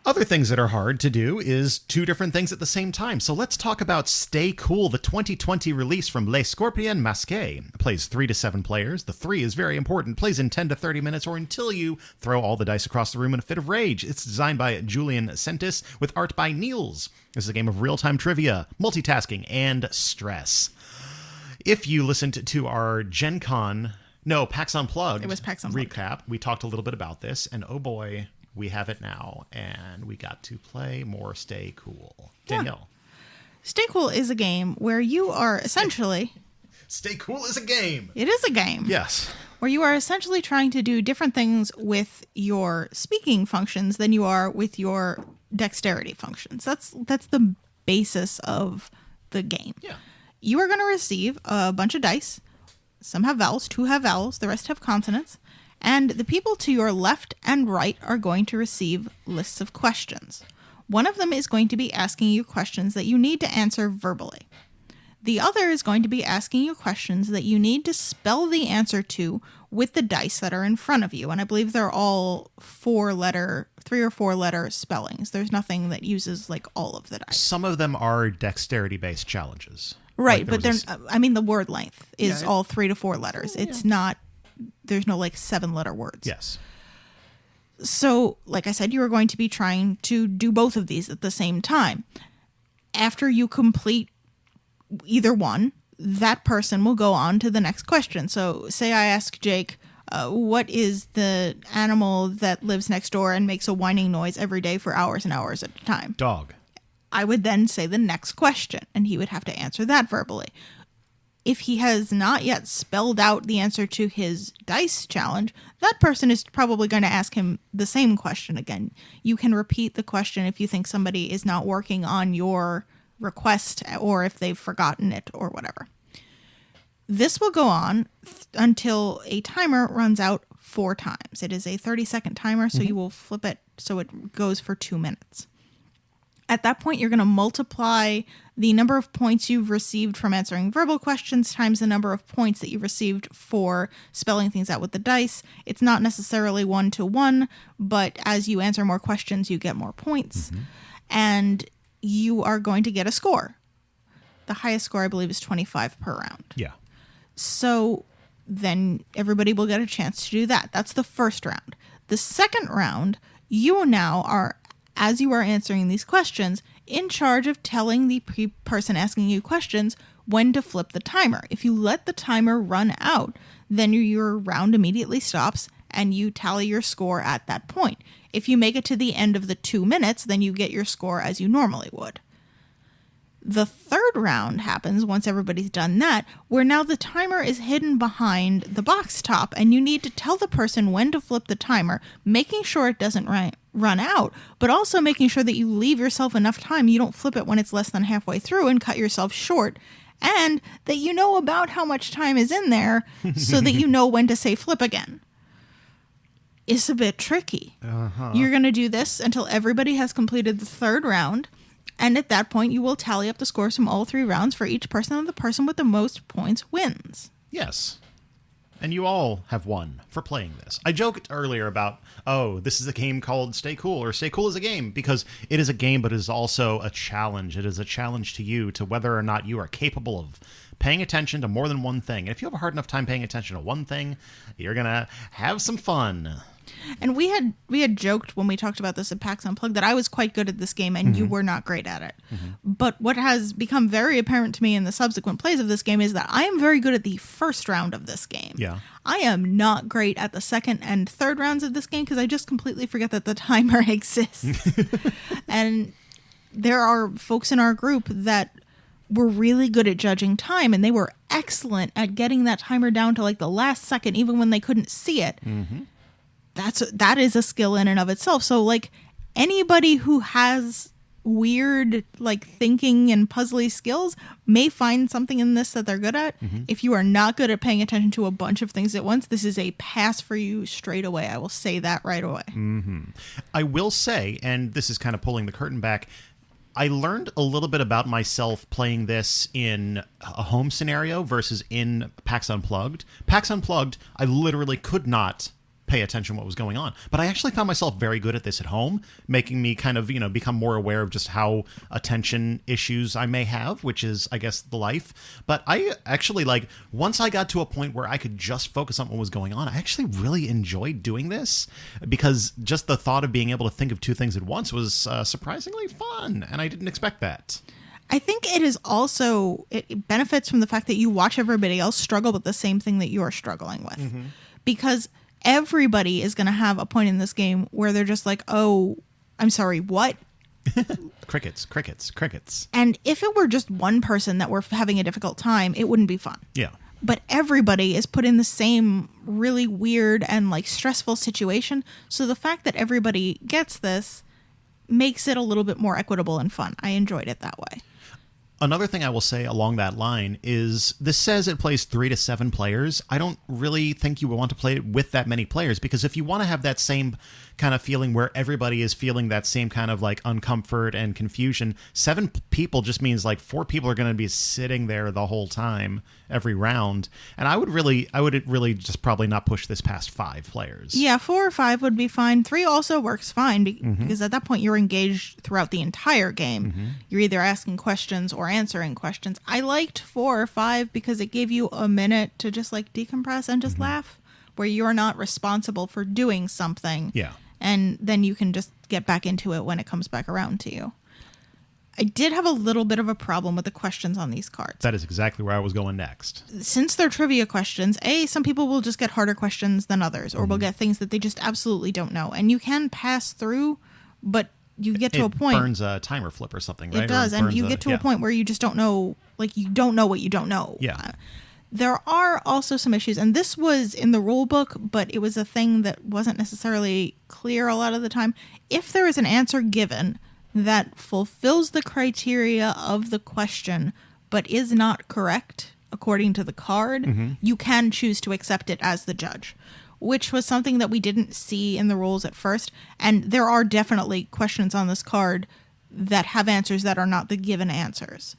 B: Other things that are hard to do is two different things at the same time. So let's talk about Stay Cool, the 2020 release from Les Scorpions Masqués. It plays 3 to 7 players. The 3 is very important. Plays in 10 to 30 minutes or until you throw all the dice across the room in a fit of rage. It's designed by Julian Sentis with art by Niels. This is a game of real-time trivia, multitasking, and stress. If you listened to our Gen Con... No, PAX Unplugged.
C: It was PAX Unplugged.
B: Recap. We talked a little bit about this, and oh boy, we have it now, and we got to play more Stay Cool. Danielle.
C: Stay Cool is a game where you are essentially...
B: Stay Cool is a game.
C: It is a game.
B: Yes.
C: Where you are essentially trying to do different things with your speaking functions than you are with your dexterity functions. That's the basis of the game.
B: Yeah.
C: You are going to receive a bunch of dice. Some have vowels, 2 have vowels, the rest have consonants. And the people to your left and right are going to receive lists of questions. One of them is going to be asking you questions that you need to answer verbally. The other is going to be asking you questions that you need to spell the answer to with the dice that are in front of you. And I believe they're all 3 or 4 letter spellings. There's nothing that uses like all of the dice.
B: Some of them are dexterity-based challenges.
C: Right,
B: Like
C: but the word length is
B: Yeah,
C: all 3 to 4 letters. It's not, there's no like 7-letter words.
B: Yes.
C: So, like I said, you are going to be trying to do both of these at the same time. After you complete either one, that person will go on to the next question. So, say I ask Jake, what is the animal that lives next door and makes a whining noise every day for hours and hours at a time?
B: Dog.
C: I would then say the next question, and he would have to answer that verbally. If he has not yet spelled out the answer to his dice challenge, that person is probably going to ask him the same question again. You can repeat the question if you think somebody is not working on your request or if they've forgotten it or whatever. This will go on until a timer runs out 4 times. It is a 30-second timer, so you will flip it so it goes for 2 minutes. At that point, you're going to multiply the number of points you've received from answering verbal questions times the number of points that you've received for spelling things out with the dice. It's not necessarily 1-to-1, but as you answer more questions, you get more points. And you are going to get a score. The highest score, I believe, is 25 per round.
B: Yeah.
C: So then everybody will get a chance to do that. That's the first round. The second round, you now are, as you are answering these questions, in charge of telling the person asking you questions when to flip the timer. If you let the timer run out, then your round immediately stops and you tally your score at that point. If you make it to the end of the 2 minutes, then you get your score as you normally would. The third round happens once everybody's done that, where now the timer is hidden behind the box top and you need to tell the person when to flip the timer, making sure it doesn't run out, but also making sure that you leave yourself enough time. You don't flip it when it's less than halfway through and cut yourself short, and that you know about how much time is in there so that you know when to say flip again. It's a bit tricky. You're going to do this until everybody has completed the third round. And at that point, you will tally up the scores from all 3 rounds for each person, and the person with the most points wins.
B: Yes. And you all have won for playing this. I joked earlier about, this is a game called Stay Cool, or Stay Cool is a game, because it is a game, but it is also a challenge. It is a challenge to you to whether or not you are capable of paying attention to more than one thing. And if you have a hard enough time paying attention to one thing, you're going to have some fun.
C: And we had joked when we talked about this at PAX Unplugged that I was quite good at this game and you were not great at it. But what has become very apparent to me in the subsequent plays of this game is that I am very good at the first round of this game.
B: Yeah.
C: I am not great at the second and third rounds of this game because I just completely forget that the timer exists. And there are folks in our group that were really good at judging time, and they were excellent at getting that timer down to like the last second, even when they couldn't see it.
B: Mm-hmm.
C: That is a skill in and of itself. So like anybody who has weird like thinking and puzzly skills may find something in this that they're good at.
B: Mm-hmm.
C: If you are not good at paying attention to a bunch of things at once, this is a pass for you straight away. I will say that right away.
B: Mm-hmm. I will say, and this is kind of pulling the curtain back, I learned a little bit about myself playing this in a home scenario versus in PAX Unplugged. PAX Unplugged, I literally could not pay attention to what was going on. But I actually found myself very good at this at home, making me kind of, become more aware of just how attention issues I may have, which is, I guess, the life. But I actually, once I got to a point where I could just focus on what was going on, I actually really enjoyed doing this because just the thought of being able to think of two things at once was surprisingly fun, and I didn't expect that.
C: I think it is also, it benefits from the fact that you watch everybody else struggle with the same thing that you're struggling with.
B: Mm-hmm.
C: Because everybody is going to have a point in this game where they're just like, oh, I'm sorry, what?
B: Crickets.
C: And if it were just one person that were having a difficult time, it wouldn't be fun.
B: Yeah.
C: But everybody is put in the same really weird and stressful situation. So the fact that everybody gets this makes it a little bit more equitable and fun. I enjoyed it that way.
B: Another thing I will say along that line is this says it plays 3 to 7 players. I don't really think you would want to play it with that many players, because if you want to have that same kind of feeling where everybody is feeling that same kind of uncomfort and confusion, 7 people just means 4 people are going to be sitting there the whole time every round. And I would really just probably not push this past 5 players.
C: Yeah, 4 or 5 would be fine. 3 also works fine because at that point you're engaged throughout the entire game.
B: Mm-hmm.
C: You're either asking questions or answering questions. I liked 4 or 5 because it gave you a minute to just decompress and just laugh, where you're not responsible for doing something.
B: Yeah.
C: And then you can just get back into it when it comes back around to you. I did have a little bit of a problem with the questions on these cards.
B: That is exactly where I was going next.
C: Since they're trivia questions, some people will just get harder questions than others, or will get things that they just absolutely don't know. And you can pass through, but you get to a point.
B: It burns a timer flip or something, right?
C: It does, and you get to a point where you just don't know, you don't know what you don't know.
B: Yeah.
C: There are also some issues, and this was in the rule book, but it was a thing that wasn't necessarily clear a lot of the time. If there is an answer given that fulfills the criteria of the question, but is not correct according to the card, you can choose to accept it as the judge, which was something that we didn't see in the rules at first. And there are definitely questions on this card that have answers that are not the given answers.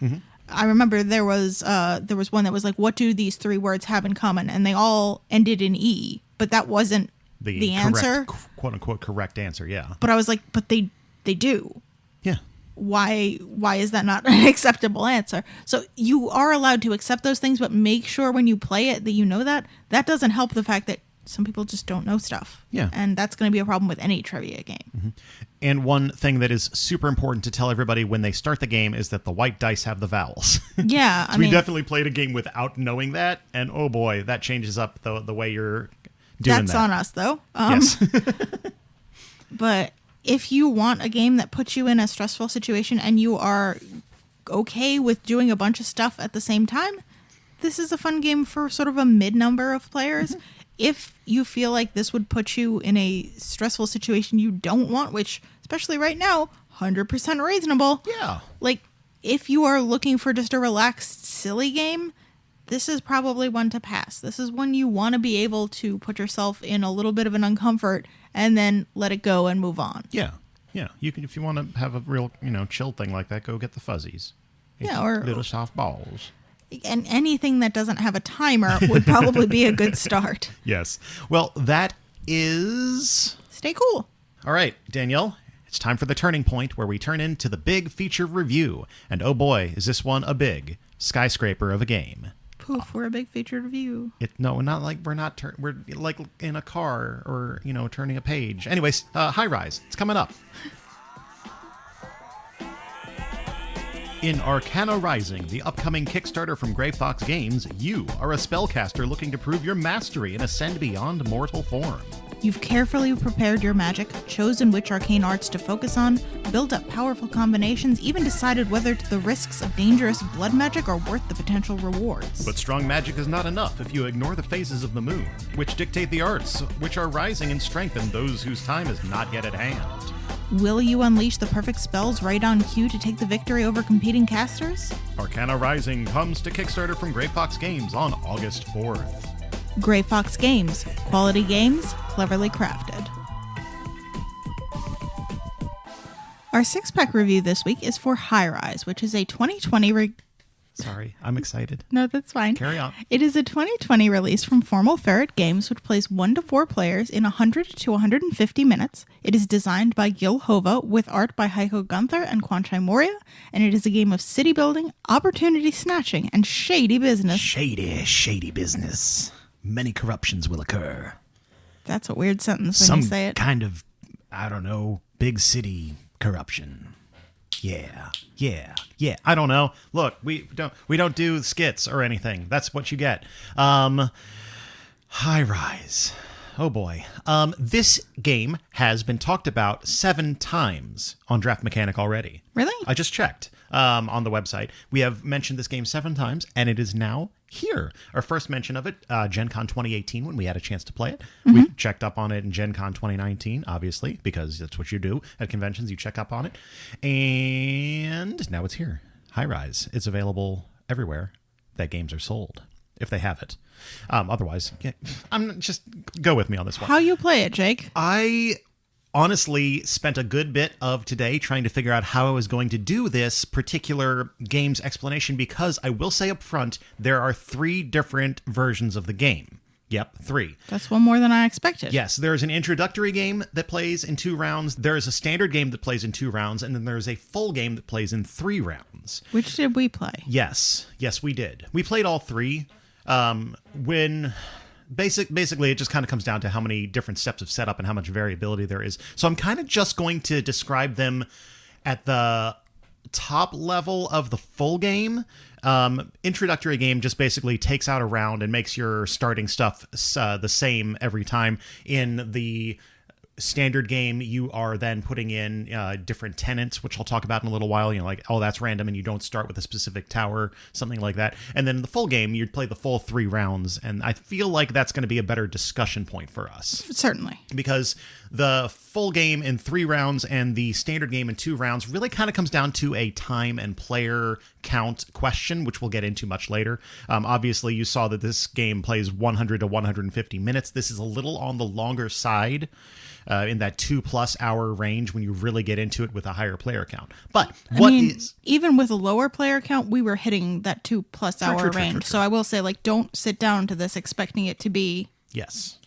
C: I remember there was one that was what do these 3 words have in common? And they all ended in E, but that wasn't the answer.
B: Quote unquote correct answer, yeah.
C: But I was like, but they do.
B: Yeah.
C: Why is that not an acceptable answer? So you are allowed to accept those things, but make sure when you play it that you know that. That doesn't help the fact that some people just don't know stuff.
B: Yeah.
C: And that's going to be a problem with any trivia game.
B: And one thing that is super important to tell everybody when they start the game is that the white dice have the vowels.
C: Yeah.
B: We definitely played a game without knowing that. And oh boy, that changes up the way you're doing
C: that's
B: that.
C: on us, though.
B: Yes.
C: But if you want a game that puts you in a stressful situation and you are okay with doing a bunch of stuff at the same time, this is a fun game for sort of a mid-number of players. If you feel like this would put you in a stressful situation you don't want, which, especially right now, 100% reasonable.
B: Yeah.
C: If you are looking for just a relaxed, silly game, this is probably one to pass. This is one you want to be able to put yourself in a little bit of an uncomfort and then let it go and move on.
B: Yeah. Yeah. You can, if you want to have a real, chill thing like that, go get the Fuzzies.
C: Yeah, or
B: little soft balls.
C: And anything that doesn't have a timer would probably be a good start.
B: Yes. Well, that is...
C: Stay cool.
B: All right, Danielle, it's time for the turning point where we turn into the big feature review. And oh boy, is this one a big skyscraper of a game.
C: Poof, we're a big featured review.
B: No, not like we're like in a car or, turning a page. Anyways, High Rise, it's coming up. In Arcana Rising, the upcoming Kickstarter from Grey Fox Games, you are a spellcaster looking to prove your mastery and ascend beyond mortal form.
C: You've carefully prepared your magic, chosen which arcane arts to focus on, built up powerful combinations, even decided whether the risks of dangerous blood magic are worth the potential rewards.
B: But strong magic is not enough if you ignore the phases of the moon, which dictate the arts, which are rising in strength and those whose time is not yet at hand.
C: Will you unleash the perfect spells right on cue to take the victory over competing casters?
B: Arcana Rising comes to Kickstarter from Grey Fox Games on August 4th.
C: Grey Fox Games. Quality games, cleverly crafted. Our six-pack review this week is for High Rise, which is a 2020...
B: Sorry, I'm excited.
C: No, that's fine.
B: Carry on.
C: It is a 2020 release from formal Ferret Games, which plays 1 to 4 players in 100 to 150 minutes. It is designed by Gil Hova, with art by Heiko Gunther and Kwanchai Moria, and it is a game of city building, opportunity snatching, and shady business.
B: Shady business. Many corruptions will occur.
C: That's a weird sentence when you say it.
B: Some kind of, I don't know, big city corruption. Yeah. I don't know. Look, we don't do skits or anything. That's what you get. High Rise. Oh boy. This game has been talked about 7 times on Draft Mechanic already.
C: Really?
B: I just checked on the website. We have mentioned this game 7 times, and it is now here. Our first mention of it, Gen Con 2018, when we had a chance to play it. Mm-hmm. We checked up on it in Gen Con 2019, obviously, because that's what you do at conventions. You check up on it. And now it's here. High Rise. It's available everywhere that games are sold, if they have it. Otherwise, just go with me on this one.
C: How you play it, Jake?
B: I honestly spent a good bit of today trying to figure out how I was going to do this particular game's explanation, because I will say up front, there are 3 different versions of the game. Yep, 3.
C: That's one more than I expected.
B: Yes, there's an introductory game that plays in 2 rounds, there's a standard game that plays in 2 rounds, and then there's a full game that plays in 3 rounds.
C: Which did we play?
B: Yes, we did. We played all 3. Basically, it just kind of comes down to how many different steps of setup and how much variability there is. So I'm kind of just going to describe them at the top level of the full game. Introductory game just basically takes out a round and makes your starting stuff the same every time. In the standard game, you are then putting in different tenants, which I'll talk about in a little while. Like, oh, that's random, and you don't start with a specific tower, something like that. And then in the full game, you'd play the full 3 rounds, and I feel like that's going to be a better discussion point for us.
C: Certainly.
B: Because the full game in 3 rounds and the standard game in 2 rounds really kind of comes down to a time and player count question, which we'll get into much later. Obviously, you saw that this game plays 100 to 150 minutes. This is a little on the longer side. In that 2+ hour range when you really get into it with a higher player count. But
C: even with a lower player count, we were hitting that 2+ hour range. True. So I will say, don't sit down to this expecting it to be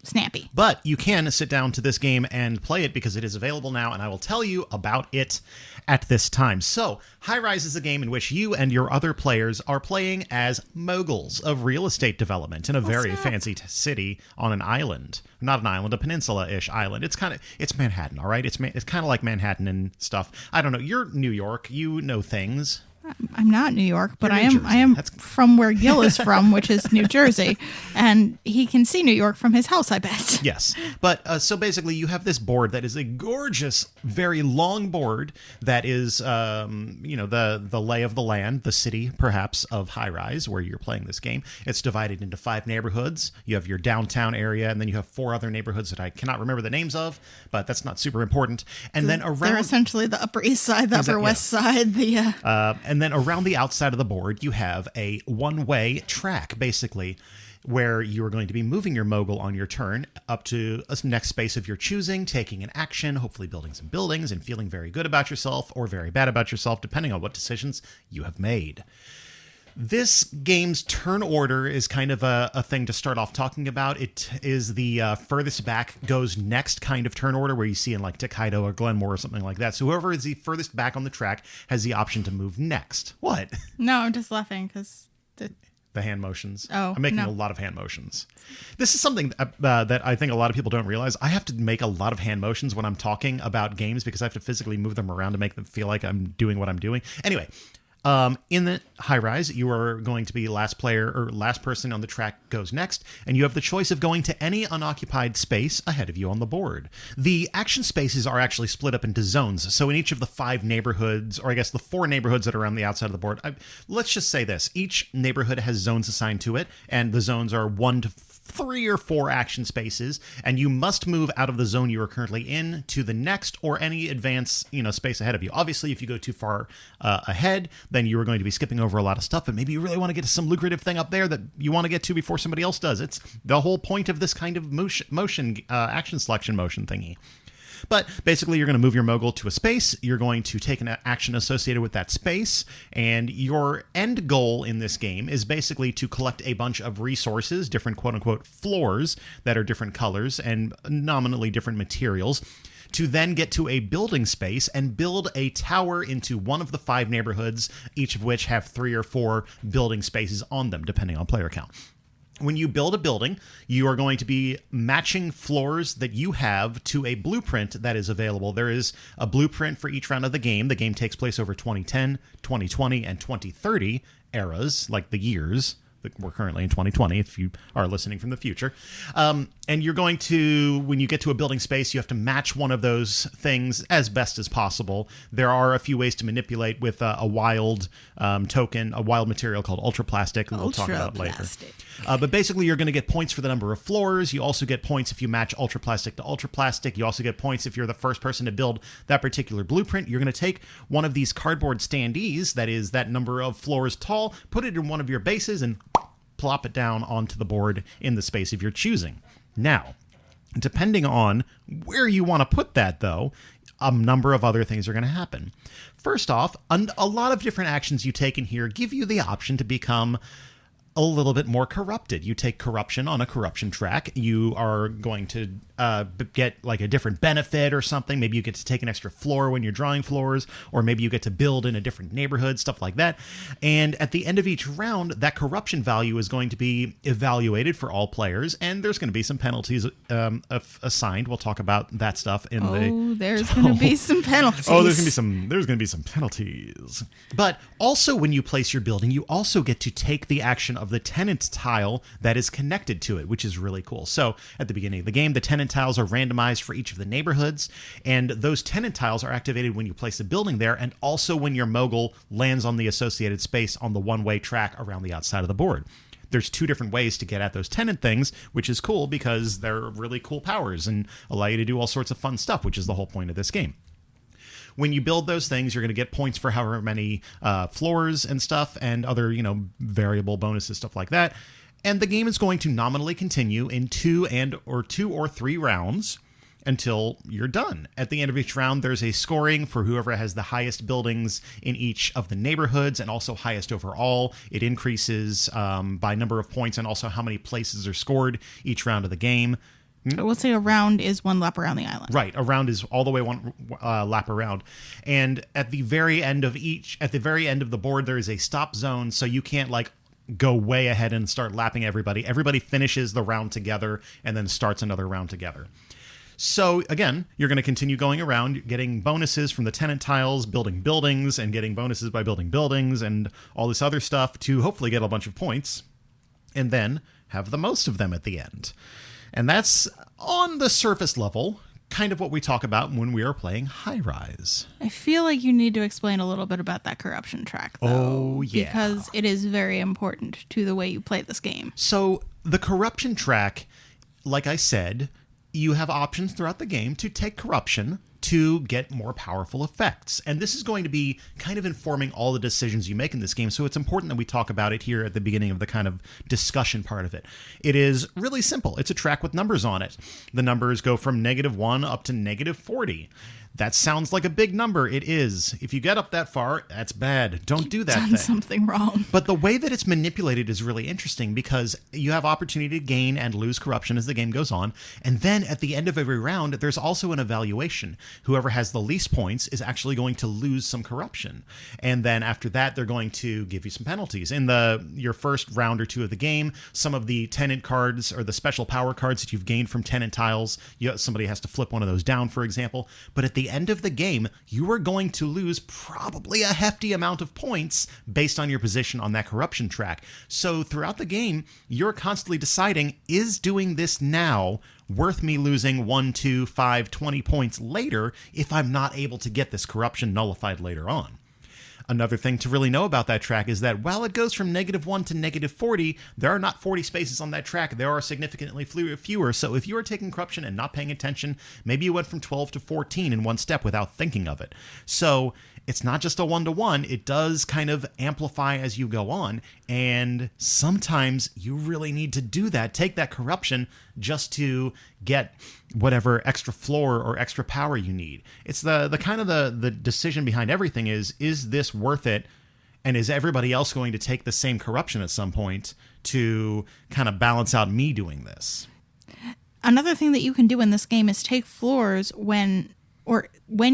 C: snappy.
B: But you can sit down to this game and play it because it is available now, and I will tell you about it at this time. So, High Rise is a game in which you and your other players are playing as moguls of real estate development in a very fancy city on an island. Not an island, a peninsula-ish island. It's Manhattan, all right? It's kind of like Manhattan and stuff. I don't know. You're New York. You know things.
C: I'm not New York, but I am from where Gil is from, which is New Jersey, and he can see New York from his house, I bet.
B: Yes, but so basically you have this board that is a gorgeous, very long board that is, the lay of the land, the city, perhaps, of High Rise, where you're playing this game. It's divided into 5 neighborhoods. You have your downtown area, and then you have 4 other neighborhoods that I cannot remember the names of, but that's not super important. And then around...
C: They're essentially the Upper East Side, the Upper West Side,
B: and then around the outside of the board, you have a one-way track, basically, where you are going to be moving your mogul on your turn up to a next space of your choosing, taking an action, hopefully building some buildings, and feeling very good about yourself or very bad about yourself, depending on what decisions you have made. This game's turn order is kind of a thing to start off talking about. It is the furthest back goes next kind of turn order, where you see in like Tokaido or Glenmore or something like that. So whoever is the furthest back on the track has the option to move next. What?
C: No, I'm just laughing because...
B: The hand motions.
C: Oh,
B: I'm making a lot of hand motions. This is something that I think a lot of people don't realize. I have to make a lot of hand motions when I'm talking about games because I have to physically move them around to make them feel like I'm doing what I'm doing. Anyway, In the high rise, you are going to be last player or last person on the track goes next, and you have the choice of going to any unoccupied space ahead of you on the board. The action spaces are actually split up into zones. So in each of the 5 neighborhoods, or I guess the 4 neighborhoods that are on the outside of the board, let's just say this. Each neighborhood has zones assigned to it, and the zones are 1 to 3 or 4 action spaces, and you must move out of the zone you are currently in to the next or any advance, space ahead of you. Obviously, if you go too far ahead, then you are going to be skipping over a lot of stuff, but maybe you really want to get to some lucrative thing up there that you want to get to before somebody else does. It's the whole point of this kind of motion action selection motion thingy. But basically, you're going to move your mogul to a space. You're going to take an action associated with that space. And your end goal in this game is basically to collect a bunch of resources, different quote-unquote floors that are different colors and nominally different materials, to then get to a building space and build a tower into one of the 5 neighborhoods, each of which have 3 or 4 building spaces on them, depending on player count. When you build a building, you are going to be matching floors that you have to a blueprint that is available. There is a blueprint for each round of the game. The game takes place over 2010, 2020, and 2030 eras, like the years. We're currently in 2020 if you are listening from the future. And you're going to, when you get to a building space, you have to match one of those things as best as possible. There are a few ways to manipulate with a wild token, a wild material called ultraplastic, that we'll talk about later. But basically, you're going to get points for the number of floors. You also get points if you match ultraplastic to ultraplastic. You also get points if you're the first person to build that particular blueprint. You're going to take one of these cardboard standees, that is that number of floors tall, put it in one of your bases, and plop it down onto the board in the space of your choosing. Now, depending on where you want to put that, though, a number of other things are going to happen. First off, a lot of different actions you take in here give you the option to become a little bit more corrupted. You take corruption on a corruption track. You are going to get like a different benefit or something. Maybe you get to take an extra floor when you're drawing floors, or maybe you get to build in a different neighborhood, stuff like that. And at the end of each round, that corruption value is going to be evaluated for all players, and there's going to be some penalties assigned. We'll talk about that stuff in
C: there's going to be some penalties.
B: There's going to be some penalties. But also, when you place your building, you also get to take the action of the tenant tile that is connected to it, which is really cool. So at the beginning of the game, the tenant tiles are randomized for each of the neighborhoods, and those tenant tiles are activated when you place a building there, and also when your mogul lands on the associated space on the one-way track around the outside of the board. There's 2 different ways to get at those tenant things, which is cool because they're really cool powers and allow you to do all sorts of fun stuff, which is the whole point of this game. When you build those things, you're going to get points for however many floors and stuff, and other, variable bonuses, stuff like that. And the game is going to nominally continue in 2 or 3 rounds until you're done. At the end of each round, there's a scoring for whoever has the highest buildings in each of the neighborhoods, and also highest overall. It increases by number of points, and also how many places are scored each round of the game.
C: We'll say a round is 1 lap around the island.
B: Right, a round is all the way 1 lap around. And at the very end of the board, there is a stop zone, so you can't go way ahead and start lapping everybody. Everybody finishes the round together and then starts another round together. So again, you're going to continue going around, getting bonuses from the tenant tiles, building buildings, and getting bonuses by building buildings, and all this other stuff to hopefully get a bunch of points, and then have the most of them at the end. And that's, on the surface level, kind of what we talk about when we are playing High Rise.
C: I feel like you need to explain a little bit about that corruption track, though.
B: Oh, yeah.
C: Because it is very important to the way you play this game.
B: So the corruption track, like I said, you have options throughout the game to take corruption to get more powerful effects. And this is going to be kind of informing all the decisions you make in this game, so it's important that we talk about it here at the beginning of the kind of discussion part of it. It is really simple. It's a track with numbers on it. The numbers go from -1 up to -40. That sounds like a big number. It is. If you get up that far, that's bad. Don't do that thing.
C: You've done something wrong.
B: But the way that it's manipulated is really interesting, because you have opportunity to gain and lose corruption as the game goes on. And then at the end of every round, there's also an evaluation. Whoever has the least points is actually going to lose some corruption. And then after that, they're going to give you some penalties. In your first round or 2 of the game, some of the tenant cards or the special power cards that you've gained from tenant tiles, somebody has to flip one of those down, for example. But at the the end of the game, you are going to lose probably a hefty amount of points based on your position on that corruption track. So throughout the game, you're constantly deciding, is doing this now worth me losing 1, 2, 5, 20 points later if I'm not able to get this corruption nullified later on? Another thing to really know about that track is that while it goes from -1 to -40, there are not 40 spaces on that track. There are significantly fewer. So if you are taking corruption and not paying attention, maybe you went from 12 to 14 in one step without thinking of it. So it's not just a 1-to-1. It does kind of amplify as you go on. And sometimes you really need to do that. Take that corruption just to get whatever extra floor or extra power you need. It's the kind of the decision behind everything is this worth it? And is everybody else going to take the same corruption at some point to kind of balance out me doing this?
C: Another thing that you can do in this game is take floors when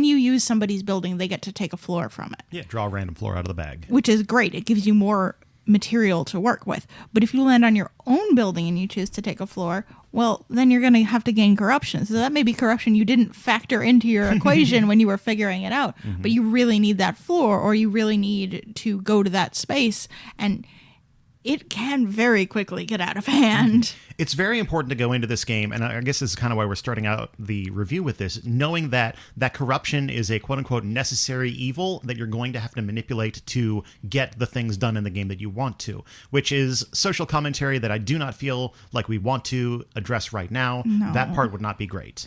C: you use somebody's building, they get to take a floor from it.
B: Yeah, draw a random floor out of the bag.
C: Which is great. It gives you more material to work with. But if you land on your own building and you choose to take a floor, well, then you're going to have to gain corruption. So that may be corruption you didn't factor into your equation when you were figuring it out. Mm-hmm. But you really need that floor, or you really need to go to that space. And it can very quickly get out of hand.
B: It's very important to go into this game, and I guess this is kind of why we're starting out the review with this, knowing that corruption is a quote-unquote necessary evil that you're going to have to manipulate to get the things done in the game that you want to, which is social commentary that I do not feel like we want to address right now.
C: No.
B: That part would not be great.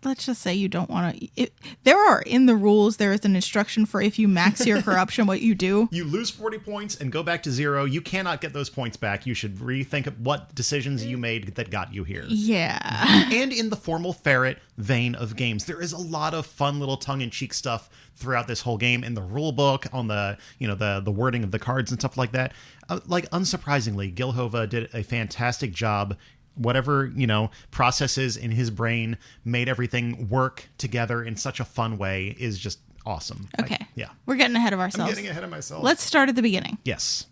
C: Let's just say you don't want to. In the rules, there is an instruction for if you max your corruption, what you do.
B: You lose 40 points and go back to 0. You cannot get those points back. You should rethink of what decisions you made that got you here.
C: Yeah.
B: And in the formal Ferret vein of games, there is a lot of fun little tongue-in-cheek stuff throughout this whole game in the rule book, on the wording of the cards and stuff like that. Unsurprisingly, Gil Hova did a fantastic job. Whatever, processes in his brain made everything work together in such a fun way is just awesome.
C: Okay. We're getting ahead of ourselves.
B: I'm getting ahead of myself.
C: Let's start at the beginning.
B: Yes.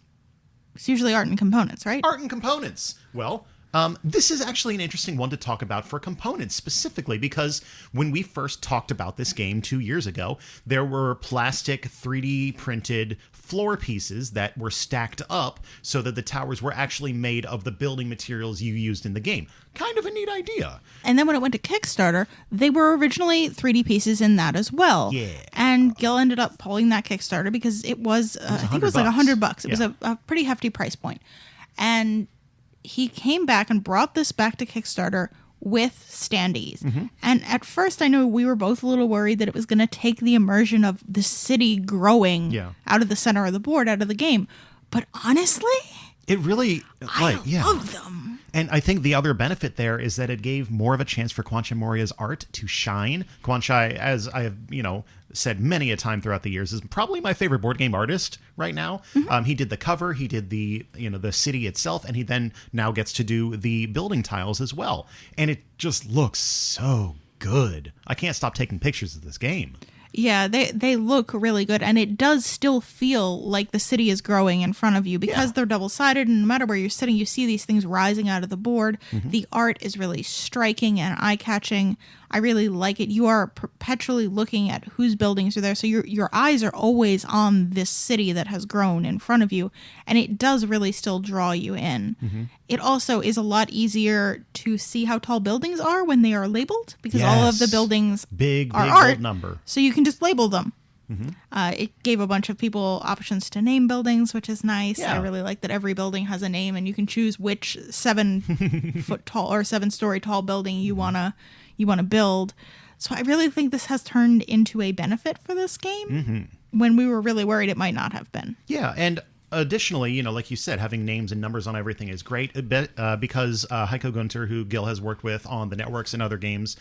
C: It's usually art and components, right?
B: Art and components. Well, this is actually an interesting one to talk about for components specifically, because when we first talked about this game 2 years ago, there were plastic 3D printed floor pieces that were stacked up so that the towers were actually made of the building materials you used in the game. Kind of a neat idea.
C: And then when it went to Kickstarter, they were originally 3D pieces in that as well.
B: Yeah.
C: And Gil ended up pulling that Kickstarter because it was, I think it was like $100. It was a pretty hefty price point. And he came back and brought this back to Kickstarter with standees. Mm-hmm. And at first, I know we were both a little worried that it was going to take the immersion of the city growing out of the center of the board, out of the game. But honestly,
B: it really,
C: I love them.
B: And I think the other benefit there is that it gave more of a chance for Kwanchai Moriya's art to shine. Kwanchai, as I have, said many a time throughout the years, is probably my favorite board game artist right now. Mm-hmm. He did the cover, he did the city itself, and he then now gets to do the building tiles as well. And it just looks so good. I can't stop taking pictures of this game.
C: Yeah, they look really good, and it does still feel like the city is growing in front of you because they're double-sided, and no matter where you're sitting, you see these things rising out of the board. Mm-hmm. The art is really striking and eye-catching. I really like it. You are perpetually looking at whose buildings are there, so your eyes are always on this city that has grown in front of you, and it does really still draw you in. Mm-hmm. It also is a lot easier to see how tall buildings are when they are labeled, because all of the buildings
B: big
C: art,
B: old number.
C: So you can just label them.
B: Mm-hmm.
C: It gave a bunch of people options to name buildings, which is nice.
B: Yeah.
C: I really like that every building has a name, and you can choose which 7-foot tall or 7-story tall building you wanna build. So I really think this has turned into a benefit for this game when we were really worried it might not have been.
B: Yeah, and additionally, like you said, having names and numbers on everything is great because Heiko Gunter, who Gil has worked with on the networks and other games,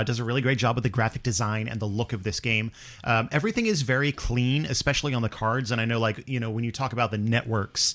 B: does a really great job with the graphic design and the look of this game. Everything is very clean, especially on the cards. And I know, when you talk about the networks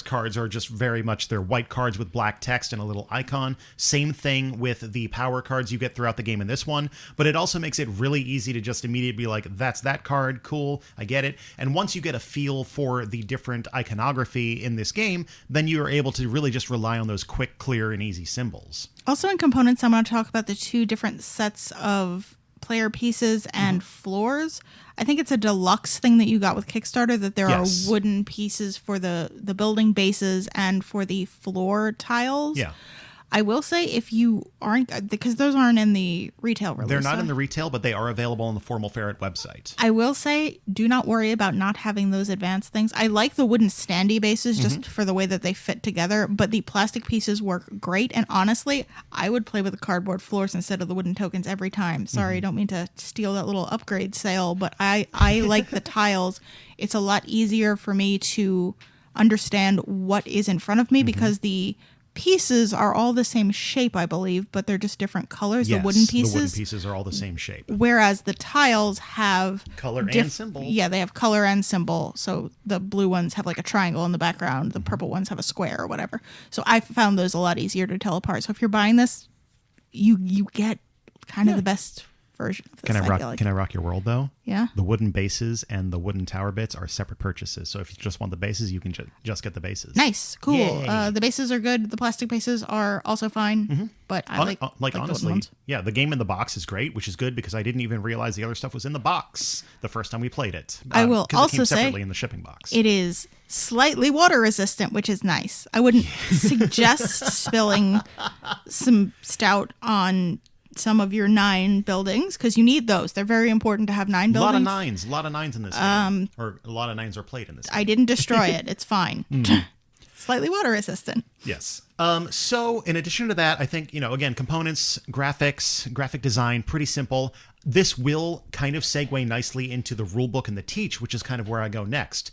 B: cards are just very much they're white cards with black text and a little icon. Same thing with the power cards you get throughout the game in this one. But it also makes it really easy to just immediately be like, that's that card. Cool. I get it. And once you get a feel for the different iconography in this game, then you are able to really just rely on those quick, clear, and easy symbols.
C: Also in components, I want to talk about the two different sets of player pieces and floors. I think it's a deluxe thing that you got with Kickstarter, that there are wooden pieces for the building bases and for the floor tiles.
B: Yeah.
C: I will say, if you aren't, because those aren't in the retail release.
B: They're not in the retail, but they are available on the formal Ferret website.
C: I will say, do not worry about not having those advanced things. I like the wooden standee bases just for the way that they fit together, but the plastic pieces work great. And honestly, I would play with the cardboard floors instead of the wooden tokens every time. Sorry, I don't mean to steal that little upgrade sale, but I like the tiles. It's a lot easier for me to understand what is in front of me because the pieces are all the same shape, I believe, but they're just different colors.
B: Yes,
C: the wooden
B: pieces are all the same shape.
C: Whereas the tiles have
B: color and symbol.
C: Yeah, they have color and symbol. So the blue ones have like a triangle in the background. The purple ones have a square or whatever. So I found those a lot easier to tell apart. So if you're buying this, you get kind of the best version of this.
B: Can I rock your world though?
C: Yeah.
B: The wooden bases and the wooden tower bits are separate purchases. So if you just want the bases, you can just get the bases.
C: Nice. Cool. The bases are good. The plastic bases are also fine. But I like
B: honestly,
C: the ones.
B: yeah, the game in the box is great, which is good because I didn't even realize the other stuff was in the box the first time we played it.
C: I will also
B: it came
C: say
B: separately in the shipping box.
C: It is slightly water resistant, which is nice. I wouldn't suggest spilling some stout on some of your 9 buildings because you need those. They're very important to have 9 buildings.
B: A lot of nines in this game. Or a lot of 9s are played in this game.
C: I didn't destroy it. It's fine. Slightly water resistant.
B: Yes. So in addition to that, I think, again, components, graphics, graphic design, pretty simple. This will kind of segue nicely into the rulebook and the teach, which is kind of where I go next.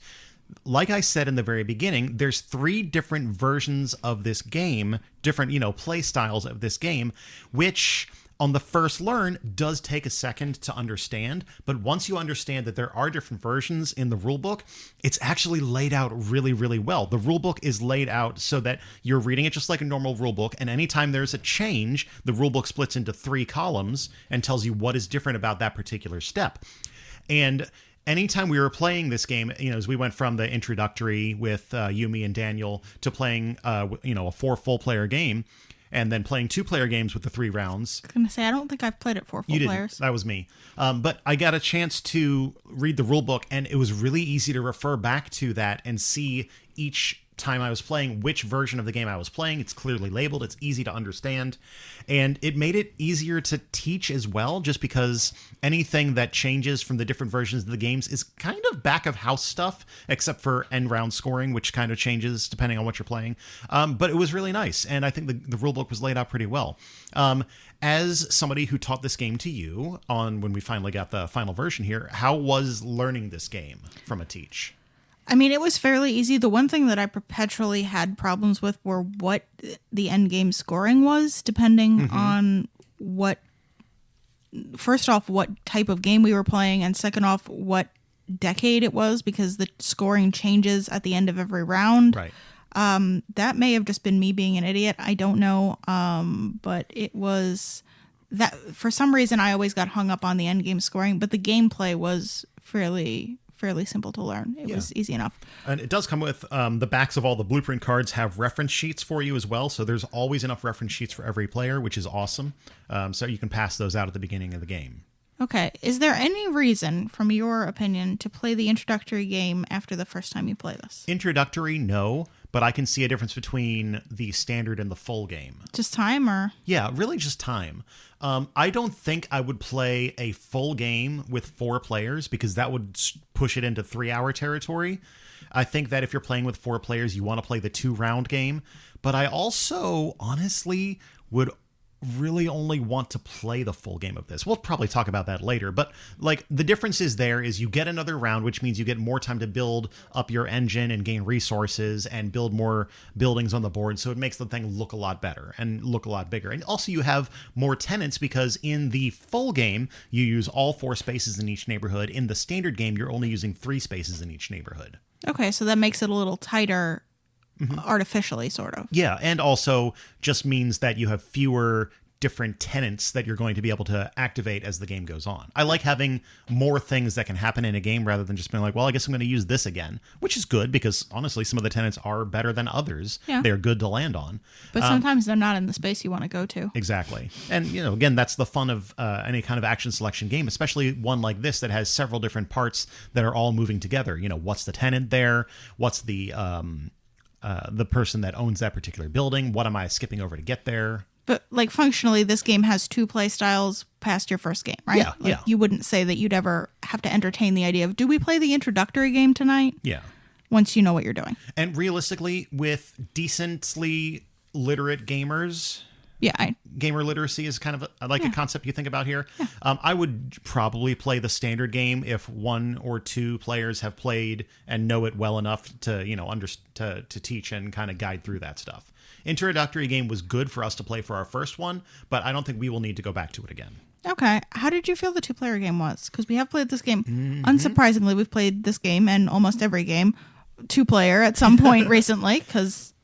B: Like I said in the very beginning, there's 3 different versions of this game, different, play styles of this game, which on the first learn does take a second to understand. But once you understand that there are different versions in the rulebook, it's actually laid out really, really well. The rulebook is laid out so that you're reading it just like a normal rulebook. And anytime there's a change, the rulebook splits into 3 columns and tells you what is different about that particular step. And anytime we were playing this game, as we went from the introductory with you, me, and Daniel to playing, a 4 full player game, and then playing 2-player games with the 3 rounds.
C: I was going to say, I don't think I've played it 4 full players.
B: That was me. But I got a chance to read the rulebook, and it was really easy to refer back to that and see each time I was playing which version of the game I was playing. It's clearly labeled. It's easy to understand. And it made it easier to teach as well, just because anything that changes from the different versions of the games is kind of back of house stuff, except for end round scoring, which kind of changes depending on what you're playing. But it was really nice. And I think the rulebook was laid out pretty well. As somebody who taught this game to you when we finally got the final version here, how was learning this game from a teach?
C: I mean, it was fairly easy. The one thing that I perpetually had problems with were what the end game scoring was, depending on first off, what type of game we were playing, and second off, what decade it was, because the scoring changes at the end of every round.
B: Right.
C: That may have just been me being an idiot. I don't know. But it was that for some reason I always got hung up on the end game scoring, but the gameplay was fairly simple to learn. It was easy enough.
B: And it does come with the backs of all the blueprint cards have reference sheets for you as well. So there's always enough reference sheets for every player, which is awesome. So you can pass those out at the beginning of the game.
C: Okay. Is there any reason, from your opinion, to play the introductory game after the first time you play this?
B: Introductory, no. But I can see a difference between the standard and the full game.
C: Just time, or?
B: Yeah, really just time. I don't think I would play a full game with 4 players because that would push it into 3-hour territory. I think that if you're playing with 4 players, you want to play the 2-round game. But I also, honestly, would really only want to play the full game of this. We'll probably talk about that later, but the difference is you get another round, which means you get more time to build up your engine and gain resources and build more buildings on the board. So it makes the thing look a lot better and look a lot bigger. And also you have more tenants because in the full game, you use all 4 spaces in each neighborhood. In the standard game, you're only using 3 spaces in each neighborhood.
C: Okay, so that makes it a little tighter. Artificially, sort of.
B: Yeah, and also just means that you have fewer different tenants that you're going to be able to activate as the game goes on. I like having more things that can happen in a game rather than just being like, well, I guess I'm going to use this again, which is good because honestly, some of the tenants are better than others.
C: Yeah.
B: They're good to land on.
C: But sometimes they're not in the space you want to go to.
B: Exactly. And, again, that's the fun of any kind of action selection game, especially one like this that has several different parts that are all moving together. What's the tenant there? What's the person that owns that particular building? What am I skipping over to get there?
C: But functionally, this game has 2 play styles past your first game, right?
B: Yeah,
C: You wouldn't say that you'd ever have to entertain the idea of, do we play the introductory game tonight?
B: Yeah.
C: Once you know what you're doing.
B: And realistically, with decently literate gamers, gamer literacy is kind of a concept you think about here.
C: Yeah.
B: I would probably play the standard game if 1 or 2 players have played and know it well enough to to teach and kind of guide through that stuff. Introductory game was good for us to play for our first one, but I don't think we will need to go back to it again.
C: Okay. How did you feel the 2-player game was? Because we have played this game. Unsurprisingly, we've played this game and almost every game 2-player at some point recently because,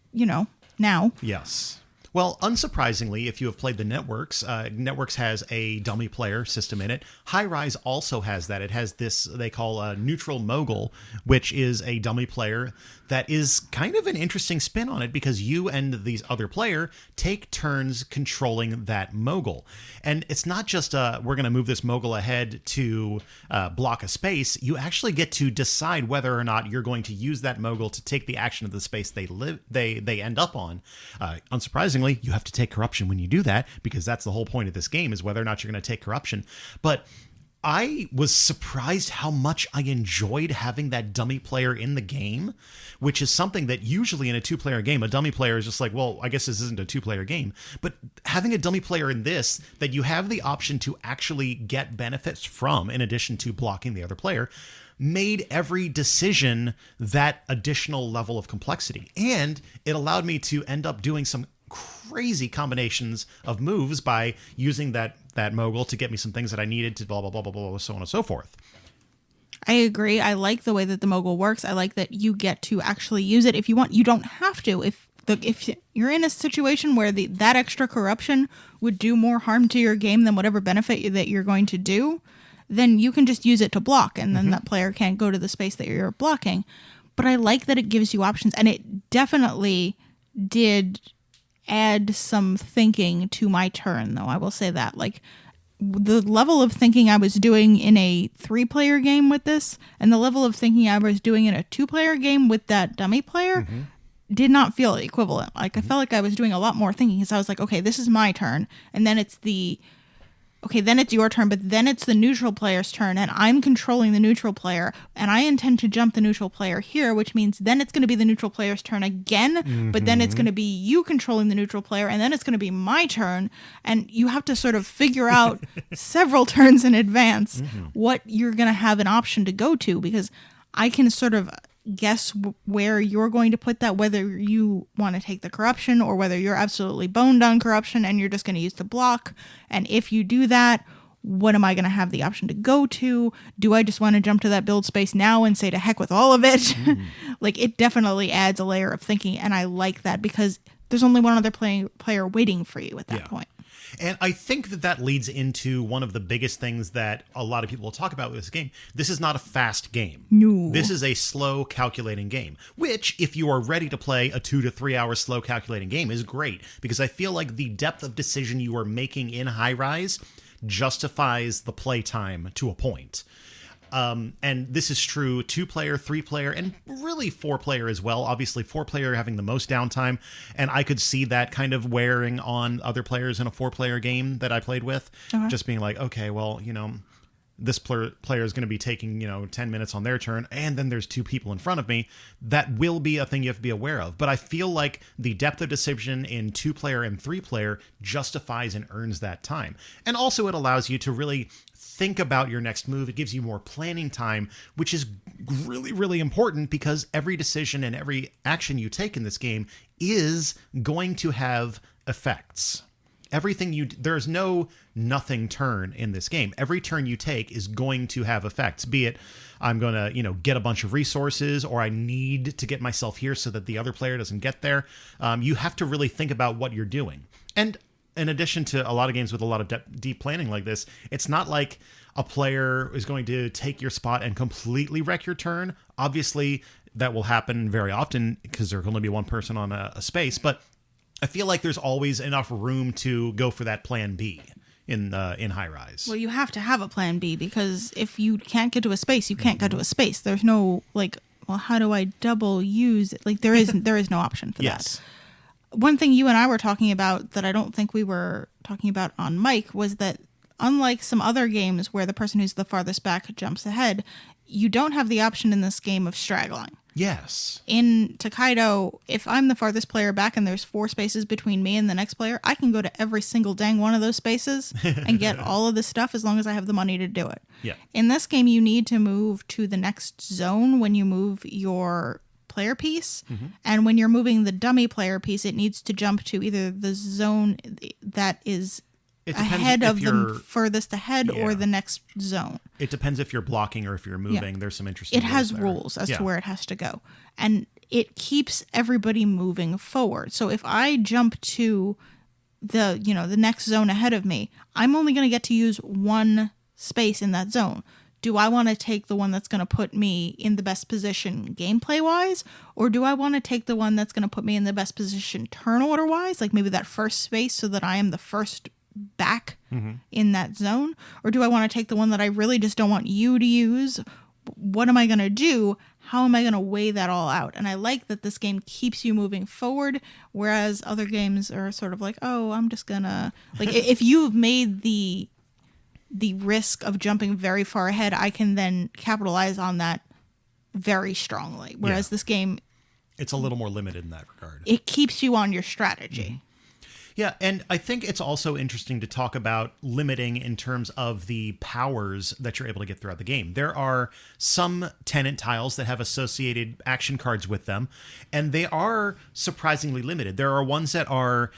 C: now.
B: Yes. Well, unsurprisingly, if you have played the Networks, Networks has a dummy player system in it. High Rise also has that. It has this they call a neutral mogul, which is a dummy player that is kind of an interesting spin on it because you and these other player take turns controlling that mogul. And it's not just we're going to move this mogul ahead to block a space. You actually get to decide whether or not you're going to use that mogul to take the action of the space they end up on. Unsurprisingly, you have to take corruption when you do that because that's the whole point of this game is whether or not you're going to take corruption. But I was surprised how much I enjoyed having that dummy player in the game, which is something that usually in a 2-player game, a dummy player is just like, well, I guess this isn't a 2-player game. But having a dummy player in this that you have the option to actually get benefits from in addition to blocking the other player made every decision that additional level of complexity. And it allowed me to end up doing some crazy combinations of moves by using that mogul to get me some things that I needed to blah, blah, blah, blah, blah, so on and so forth.
C: I agree. I like the way that the mogul works. I like that you get to actually use it if you want. You don't have to. If you're in a situation where that extra corruption would do more harm to your game than whatever benefit that you're going to do, then you can just use it to block, and then that player can't go to the space that you're blocking. But I like that it gives you options, and it definitely did add some thinking to my turn, though. I will say that. The level of thinking I was doing in a 3-player game with this and the level of thinking I was doing in a 2-player game with that dummy player did not feel equivalent. I felt like I was doing a lot more thinking because I was like, okay, this is my turn. And then it's then it's your turn, but then it's the neutral player's turn, and I'm controlling the neutral player, and I intend to jump the neutral player here, which means then it's going to be the neutral player's turn again, but then it's going to be you controlling the neutral player, and then it's going to be my turn, and you have to sort of figure out several turns in advance what you're going to have an option to go to, because I can sort of guess where you're going to put that, whether you want to take the corruption or whether you're absolutely boned on corruption and you're just going to use the block. And if you do that, what am I going to have the option to go to? Do I just want to jump to that build space now and say to heck with all of it? It definitely adds a layer of thinking, and I like that because there's only one other player waiting for you at that point.
B: And I think that leads into one of the biggest things that a lot of people will talk about with this game. This is not a fast game.
C: No.
B: This is a slow calculating game, which if you are ready to play a 2 to 3 hour slow calculating game is great, because I feel like the depth of decision you are making in High Rise justifies the play time to a point. And this is true 2-player, 3-player, and really 4-player as well. Obviously 4-player having the most downtime, and I could see that kind of wearing on other players in a 4-player game that I played with. Just being like, okay, well, this player is going to be taking 10 minutes on their turn, and then there's 2 people in front of me. That will be a thing you have to be aware of. But I feel like the depth of decision in 2-player and 3-player justifies and earns that time. And also it allows you to really think about your next move. It gives you more planning time, which is really, really important, because every decision and every action you take in this game is going to have effects. There's no nothing turn in this game. Every turn you take is going to have effects, be it I'm going to, get a bunch of resources, or I need to get myself here so that the other player doesn't get there. You have to really think about what you're doing. And in addition to a lot of games with a lot of deep planning like this, it's not like a player is going to take your spot and completely wreck your turn. Obviously, that will happen very often because there can only be one person on a space, but I feel like there's always enough room to go for that plan B in high rise.
C: Well, you have to have a plan B, because if you can't get to a space, you can't get to a space. There's no like, well, how do I double use it? Like there is no option for
B: Yes.
C: that. One thing you and I were talking about that I don't think we were talking about on mic was that unlike some other games where the person who's the farthest back jumps ahead, you don't have the option in this game of straggling.
B: Yes.
C: In Tokaido, if I'm the farthest player back and there's 4 spaces between me and the next player, I can go to every single dang one of those spaces and get all of the stuff as long as I have the money to do it.
B: Yeah.
C: In this game, you need to move to the next zone when you move your player piece. And when you're moving the dummy player piece, it needs to jump to either the zone that is ahead of the furthest ahead or the next zone.
B: It depends if you're blocking or if you're moving.
C: Yeah.
B: There's some interesting
C: It has
B: there.
C: rules as to where it has to go. And it keeps everybody moving forward. So if I jump to the next zone ahead of me, I'm only going to get to use one space in that zone. Do I want to take the one that's going to put me in the best position gameplay-wise? Or do I want to take the one that's going to put me in the best position turn order-wise? Like maybe that first space so that I am the first back in that zone? Or do I want to take the one that I really just don't want you to use? What am I going to do? How am I going to weigh that all out? And I like that this game keeps you moving forward, whereas other games are sort of like, oh, I'm just gonna like if you've made the risk of jumping very far ahead, I can then capitalize on that very strongly. Whereas this game,
B: it's a little more limited in that regard.
C: It keeps you on your strategy.
B: Yeah, and I think it's also interesting to talk about limiting in terms of the powers that you're able to get throughout the game. There are some tenant tiles that have associated action cards with them, and they are surprisingly limited. There are ones that are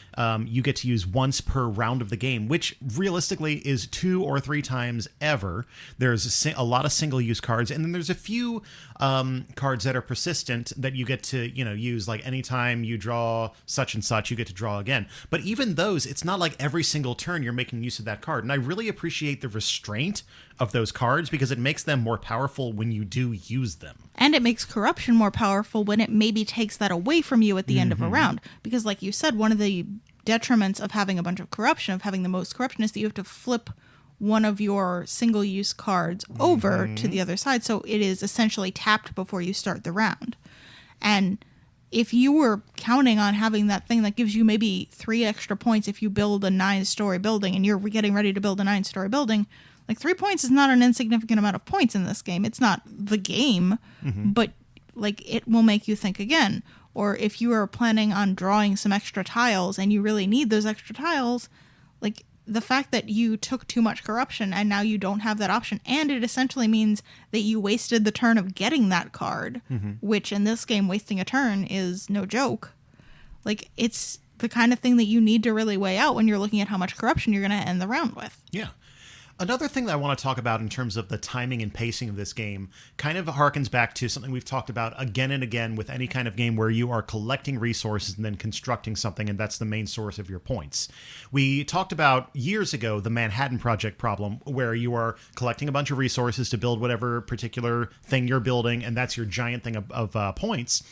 B: you get to use once per round of the game, which realistically is 2 or 3 times ever. There's a lot of single-use cards, and then there's a few cards that are persistent that you get to use, like anytime you draw such and such, you get to draw again. But even those, it's not like every single turn you're making use of that card. And I really appreciate the restraint of those cards because it makes them more powerful when you do use them.
C: And it makes corruption more powerful when it maybe takes that away from you at the end of a round. Because like you said, one of the detriments of having a bunch of corruption, of having the most corruption, is that you have to flip one of your single-use cards over to the other side. So it is essentially tapped before you start the round. And if you were counting on having that thing that gives you maybe 3 extra points if you build a 9-story building and you're getting ready to build a 9-story building, like 3 points is not an insignificant amount of points in this game. It's not the game, but like it will make you think again. Or if you are planning on drawing some extra tiles and you really need those extra tiles, like the fact that you took too much corruption and now you don't have that option, and it essentially means that you wasted the turn of getting that card, which in this game, wasting a turn is no joke. Like, it's the kind of thing that you need to really weigh out when you're looking at how much corruption you're going to end the round with.
B: Yeah. Another thing that I want to talk about in terms of the timing and pacing of this game kind of harkens back to something we've talked about again and again with any kind of game where you are collecting resources and then constructing something, and that's the main source of your points. We talked about years ago the Manhattan Project problem, where you are collecting a bunch of resources to build whatever particular thing you're building, and that's your giant thing of points.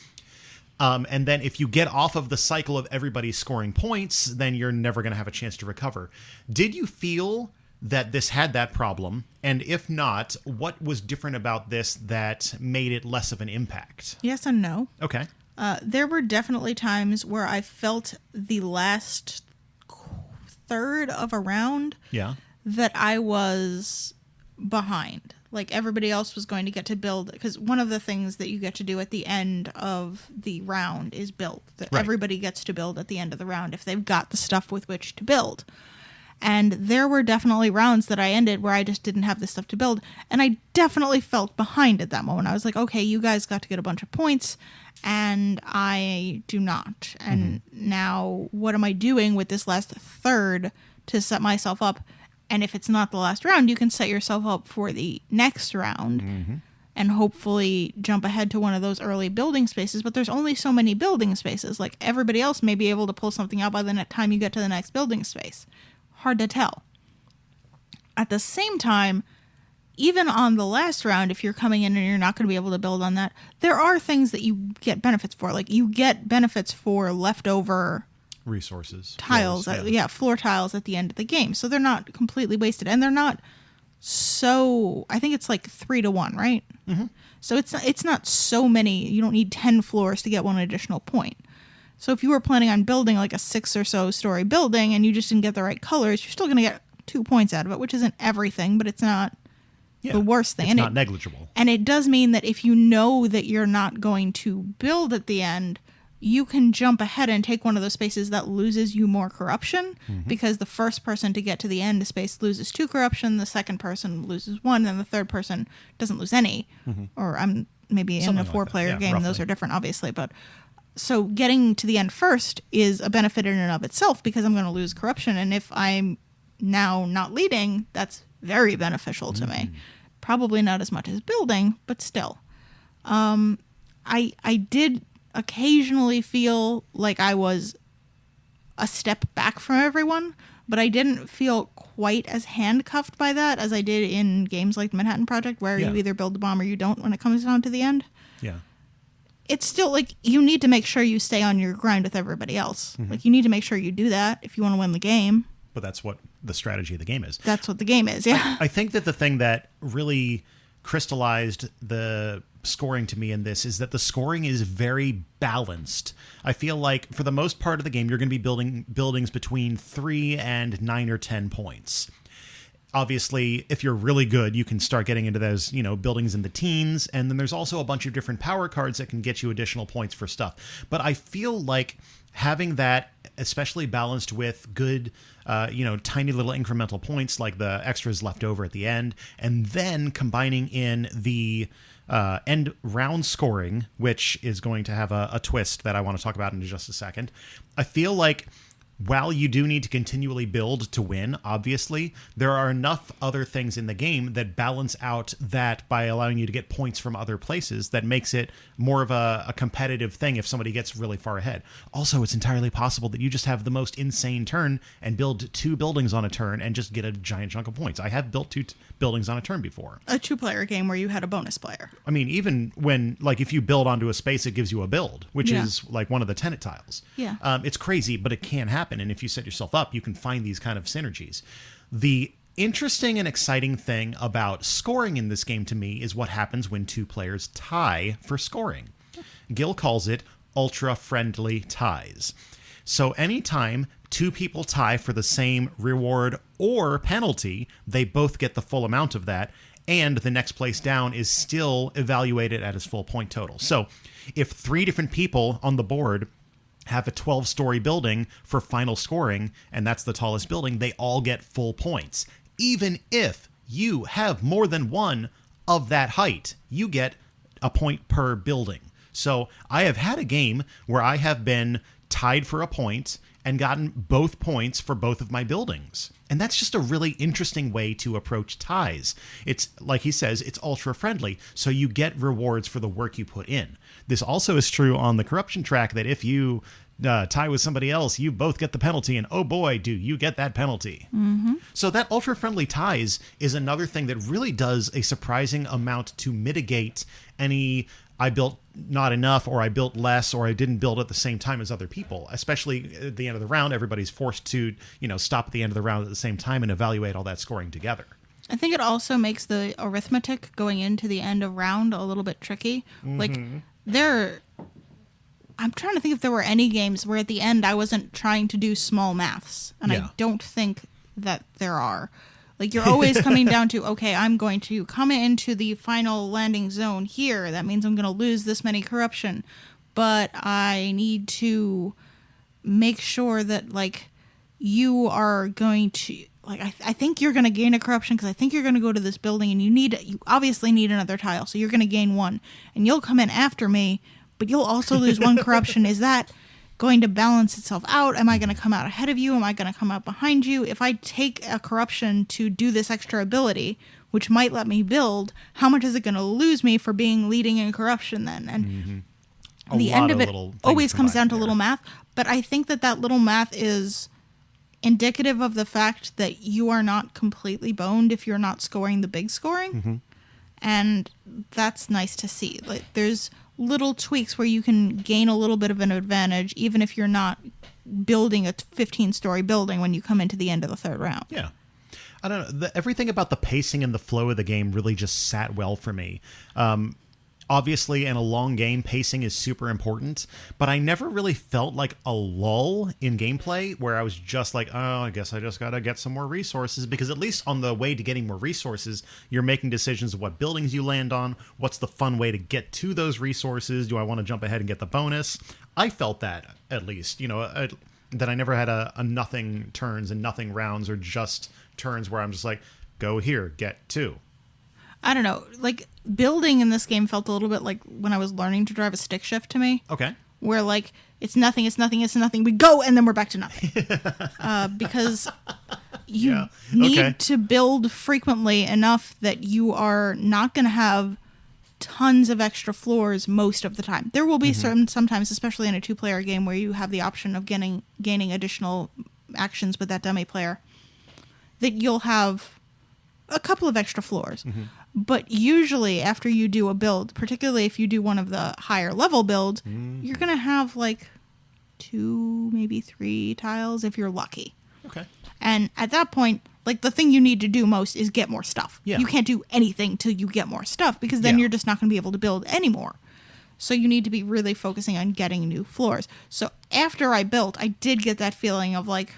B: And then if you get off of the cycle of everybody scoring points, then you're never going to have a chance to recover. Did you feel that this had that problem? And if not, what was different about this that made it less of an impact?
C: Yes and no.
B: Okay.
C: There were definitely times where I felt the last third of a round that I was behind. Like everybody else was going to get to build, because one of the things that you get to do at the end of the round is build. That everybody gets to build at the end of the round if they've got the stuff with which to build. And there were definitely rounds that I ended where I just didn't have the stuff to build. And I definitely felt behind at that moment. I was like, okay, you guys got to get a bunch of points and I do not. And now what am I doing with this last third to set myself up? And if it's not the last round, you can set yourself up for the next round. and hopefully jump ahead to one of those early building spaces. But there's only so many building spaces. Like, everybody else may be able to pull something out by the time you get to the next building space. Hard to tell. At the same time, even on the last round, if you're coming in and you're not going to be able to build on that, there are things that you get benefits for. Like, you get benefits for leftover
B: resources,
C: tiles,
B: floors,
C: floor tiles at the end of the game. So they're not completely wasted, and they're not so, I think it's like 3-1, right?
B: Mm-hmm.
C: So it's not so many. You don't need 10 floors to get one additional point. So if you were planning on building like a 6 or so story building and you just didn't get the right colors, you're still going to get 2 points out of it, which isn't everything, but it's not the worst thing.
B: It's not negligible.
C: And it does mean that if you know that you're not going to build at the end, you can jump ahead and take one of those spaces that loses you more corruption, because the first person to get to the end space loses 2 corruption, the second person loses 1, and the third person doesn't lose any. Or maybe in a 4-player game,
B: roughly.
C: those are different, obviously. But so getting to the end first is a benefit in and of itself, because I'm going to lose corruption. And if I'm now not leading, that's very beneficial to me. Probably not as much as building, but still. I did occasionally feel like I was a step back from everyone, but I didn't feel quite as handcuffed by that as I did in games like the Manhattan Project, where you either build the bomb or you don't when it comes down to the end.
B: Yeah.
C: It's still like, you need to make sure you stay on your grind with everybody else. Like, you need to make sure you do that if you want to win the game.
B: But that's what the strategy of the game is.
C: That's what the game is, yeah.
B: I think that the thing that really crystallized the scoring to me in this is that the scoring is very balanced. I feel like for the most part of the game, you're going to be building buildings between 3 and 9 or 10 points. Obviously, if you're really good, you can start getting into those, buildings in the teens. And then there's also a bunch of different power cards that can get you additional points for stuff. But I feel like having that, especially balanced with good, tiny little incremental points like the extras left over at the end, and then combining in the end round scoring, which is going to have a twist that I want to talk about in just a second. I feel like while you do need to continually build to win, obviously, there are enough other things in the game that balance out that by allowing you to get points from other places that makes it more of a competitive thing if somebody gets really far ahead. Also, it's entirely possible that you just have the most insane turn and build 2 buildings on a turn and just get a giant chunk of points. I have built 2 buildings on a turn before.
C: A 2-player game where you had a bonus player.
B: I mean, even when, like, if you build onto a space, it gives you a build, which is like one of the tenant tiles.
C: Yeah.
B: It's crazy, but it can happen. And if you set yourself up, you can find these kind of synergies. The interesting and exciting thing about scoring in this game to me is what happens when 2 players tie for scoring. Gil calls it ultra-friendly ties. So anytime 2 people tie for the same reward or penalty, they both get the full amount of that, and the next place down is still evaluated at his full point total. So if 3 different people on the board have a 12-story building for final scoring, and that's the tallest building, they all get full points. Even if you have more than one of that height, you get a point per building. So I have had a game where I have been tied for a point and gotten both points for both of my buildings. And that's just a really interesting way to approach ties. It's, like he says, it's ultra-friendly, so you get rewards for the work you put in. This also is true on the corruption track, that if you tie with somebody else, you both get the penalty, and oh boy, do you get that penalty. So that ultra-friendly ties is another thing that really does a surprising amount to mitigate any I built not enough, or I built less, or I didn't build at the same time as other people. Especially at the end of the round, everybody's forced to, stop at the end of the round at the same time and evaluate all that scoring together.
C: I think it also makes the arithmetic going into the end of round a little bit tricky. Like, I'm trying to think if there were any games where at the end I wasn't trying to do small maths, and I don't think that there are. Like, you're always coming down to, okay, I'm going to come into the final landing zone here. That means I'm going to lose this many corruption. But I need to make sure that, like, you are going to, like, I think you're going to gain a corruption because I think you're going to go to this building, and you obviously need another tile. So you're going to gain 1. And you'll come in after me, but you'll also lose 1 corruption. Is that going to balance itself out? Am I going to come out ahead of you? Am I going to come out behind you? If I take a corruption to do this extra ability, which might let me build, how much is it going to lose me for being leading in corruption then? And the end of it always comes down to little math. But I think that little math is indicative of the fact that you are not completely boned if you're not scoring the big scoring. And that's nice to see. Like, there's little tweaks where you can gain a little bit of an advantage, even if you're not building a 15-story building when you come into the end of the third round.
B: Yeah. I don't know. Everything about the pacing and the flow of the game really just sat well for me. Obviously, in a long game, pacing is super important, but I never really felt like a lull in gameplay where I was just like, oh, I guess I just got to get some more resources, because at least on the way to getting more resources, you're making decisions of what buildings you land on, what's the fun way to get to those resources, do I want to jump ahead and get the bonus? I felt that, at least, that I never had a nothing turns and nothing rounds, or just turns where I'm just like, go here, get two.
C: I don't know, like, building in this game felt a little bit like when I was learning to drive a stick shift to me.
B: Okay.
C: Where, like, it's nothing, we go, and then we're back to nothing. Because you need to build frequently enough that you are not going to have tons of extra floors most of the time. There will be sometimes, especially in a 2-player game, where you have the option of gaining additional actions with that dummy player, that you'll have a couple of extra floors. But usually after you do a build, particularly if you do one of the higher level builds, you're going to have like 2, maybe 3 tiles if you're lucky.
B: Okay.
C: And at that point, like, the thing you need to do most is get more stuff.
B: Yeah.
C: You can't do anything till you get more stuff, because then you're just not going to be able to build anymore. So you need to be really focusing on getting new floors. So after I built, I did get that feeling of like,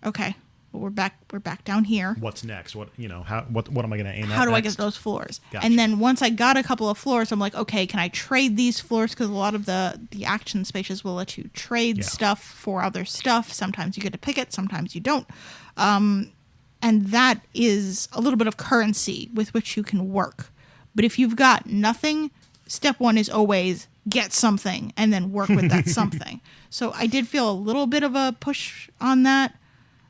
C: okay, well, we're back down here.
B: What's next? What am I going to aim at?
C: How do
B: next?
C: I get those floors?
B: Gotcha.
C: And then once I got a couple of floors, I'm like, okay, can I trade these floors? Because a lot of the action spaces will let you trade stuff for other stuff. Sometimes you get to pick it, sometimes you don't. And that is a little bit of currency with which you can work. But if you've got nothing, step one is always get something and then work with that something. So I did feel a little bit of a push on that,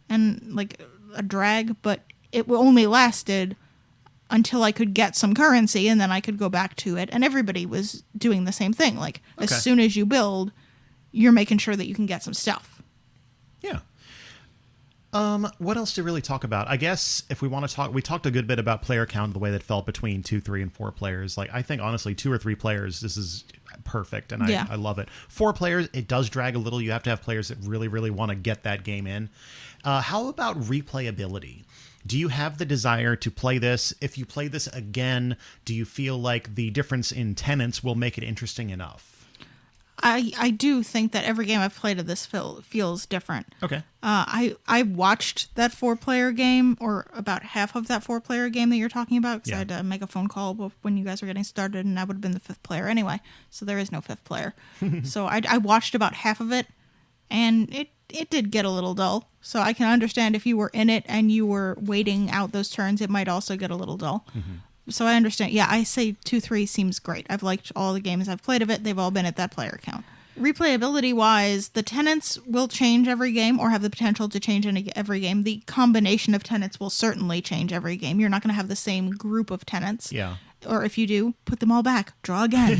C: and like a drag, but it only lasted until I could get some currency, and then I could go back to it. And everybody was doing the same thing. Like, as soon as you build, you're making sure that you can get some stuff.
B: Yeah. What else to really talk about? I guess if we want to talk, we talked a good bit about player count, the way that felt between 2, 3, and 4 players. Like, I think honestly, 2 or 3 players, this is perfect, and I love it. 4 players, it does drag a little. You have to have players that really, really want to get that game in. How about replayability? Do you have the desire to play this? If you play this again, do you feel like the difference in tenants will make it interesting enough?
C: I do think that every game I've played of this feels different.
B: Okay.
C: I watched that 4-player game, or about half of that 4-player game that you're talking about, because I had to make a phone call when you guys were getting started, and I would have been the 5th player anyway, so there is no 5th player. So I watched about half of it, and it did get a little dull. So I can understand if you were in it and you were waiting out those turns, it might also get a little dull. So I understand. Yeah, I say 2-3 seems great. I've liked all the games I've played of it. They've all been at that player count. Replayability-wise, the tenants will change every game, or have the potential to change in every game. The combination of tenants will certainly change every game. You're not going to have the same group of tenants.
B: Yeah.
C: Or if you do, put them all back. Draw again.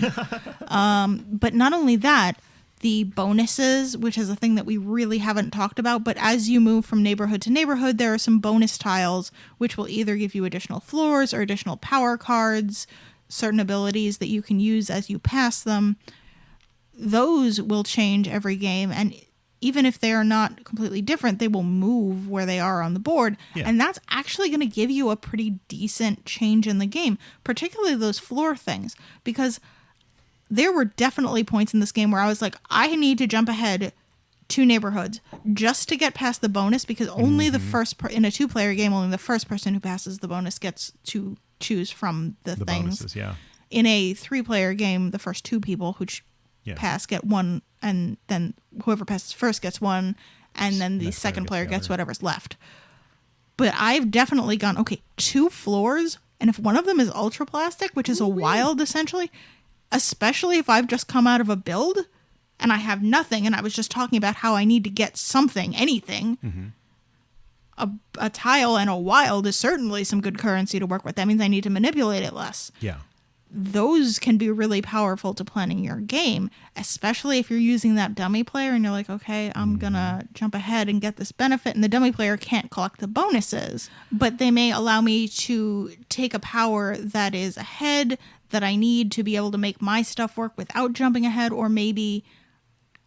C: But not only that, the bonuses, which is a thing that we really haven't talked about, but as you move from neighborhood to neighborhood, there are some bonus tiles which will either give you additional floors or additional power cards, certain abilities that you can use as you pass them. Those will change every game, and even if they are not completely different, they will move where they are on the board. Yeah. And that's actually going to give you a pretty decent change in the game, particularly those floor things, because there were definitely points in this game where I was like, I need to jump ahead 2 neighborhoods just to get past the bonus, because only the first in a 2-player game, only the first person who passes the bonus gets to choose from the things.
B: Bonuses, yeah.
C: In a 3-player game, the first 2 people who pass get 1, and then whoever passes first gets 1, and then the second player gets whatever's left. But I've definitely gone, okay, 2 floors, and if one of them is ultra plastic, which is a wild essentially, especially if I've just come out of a build and I have nothing, and I was just talking about how I need to get something, anything, a tile and a wild is certainly some good currency to work with. That means I need to manipulate it less.
B: Yeah.
C: Those can be really powerful to planning your game, especially if you're using that dummy player and you're like, okay, I'm gonna jump ahead and get this benefit, and the dummy player can't collect the bonuses, but they may allow me to take a power that is ahead that I need to be able to make my stuff work without jumping ahead, or maybe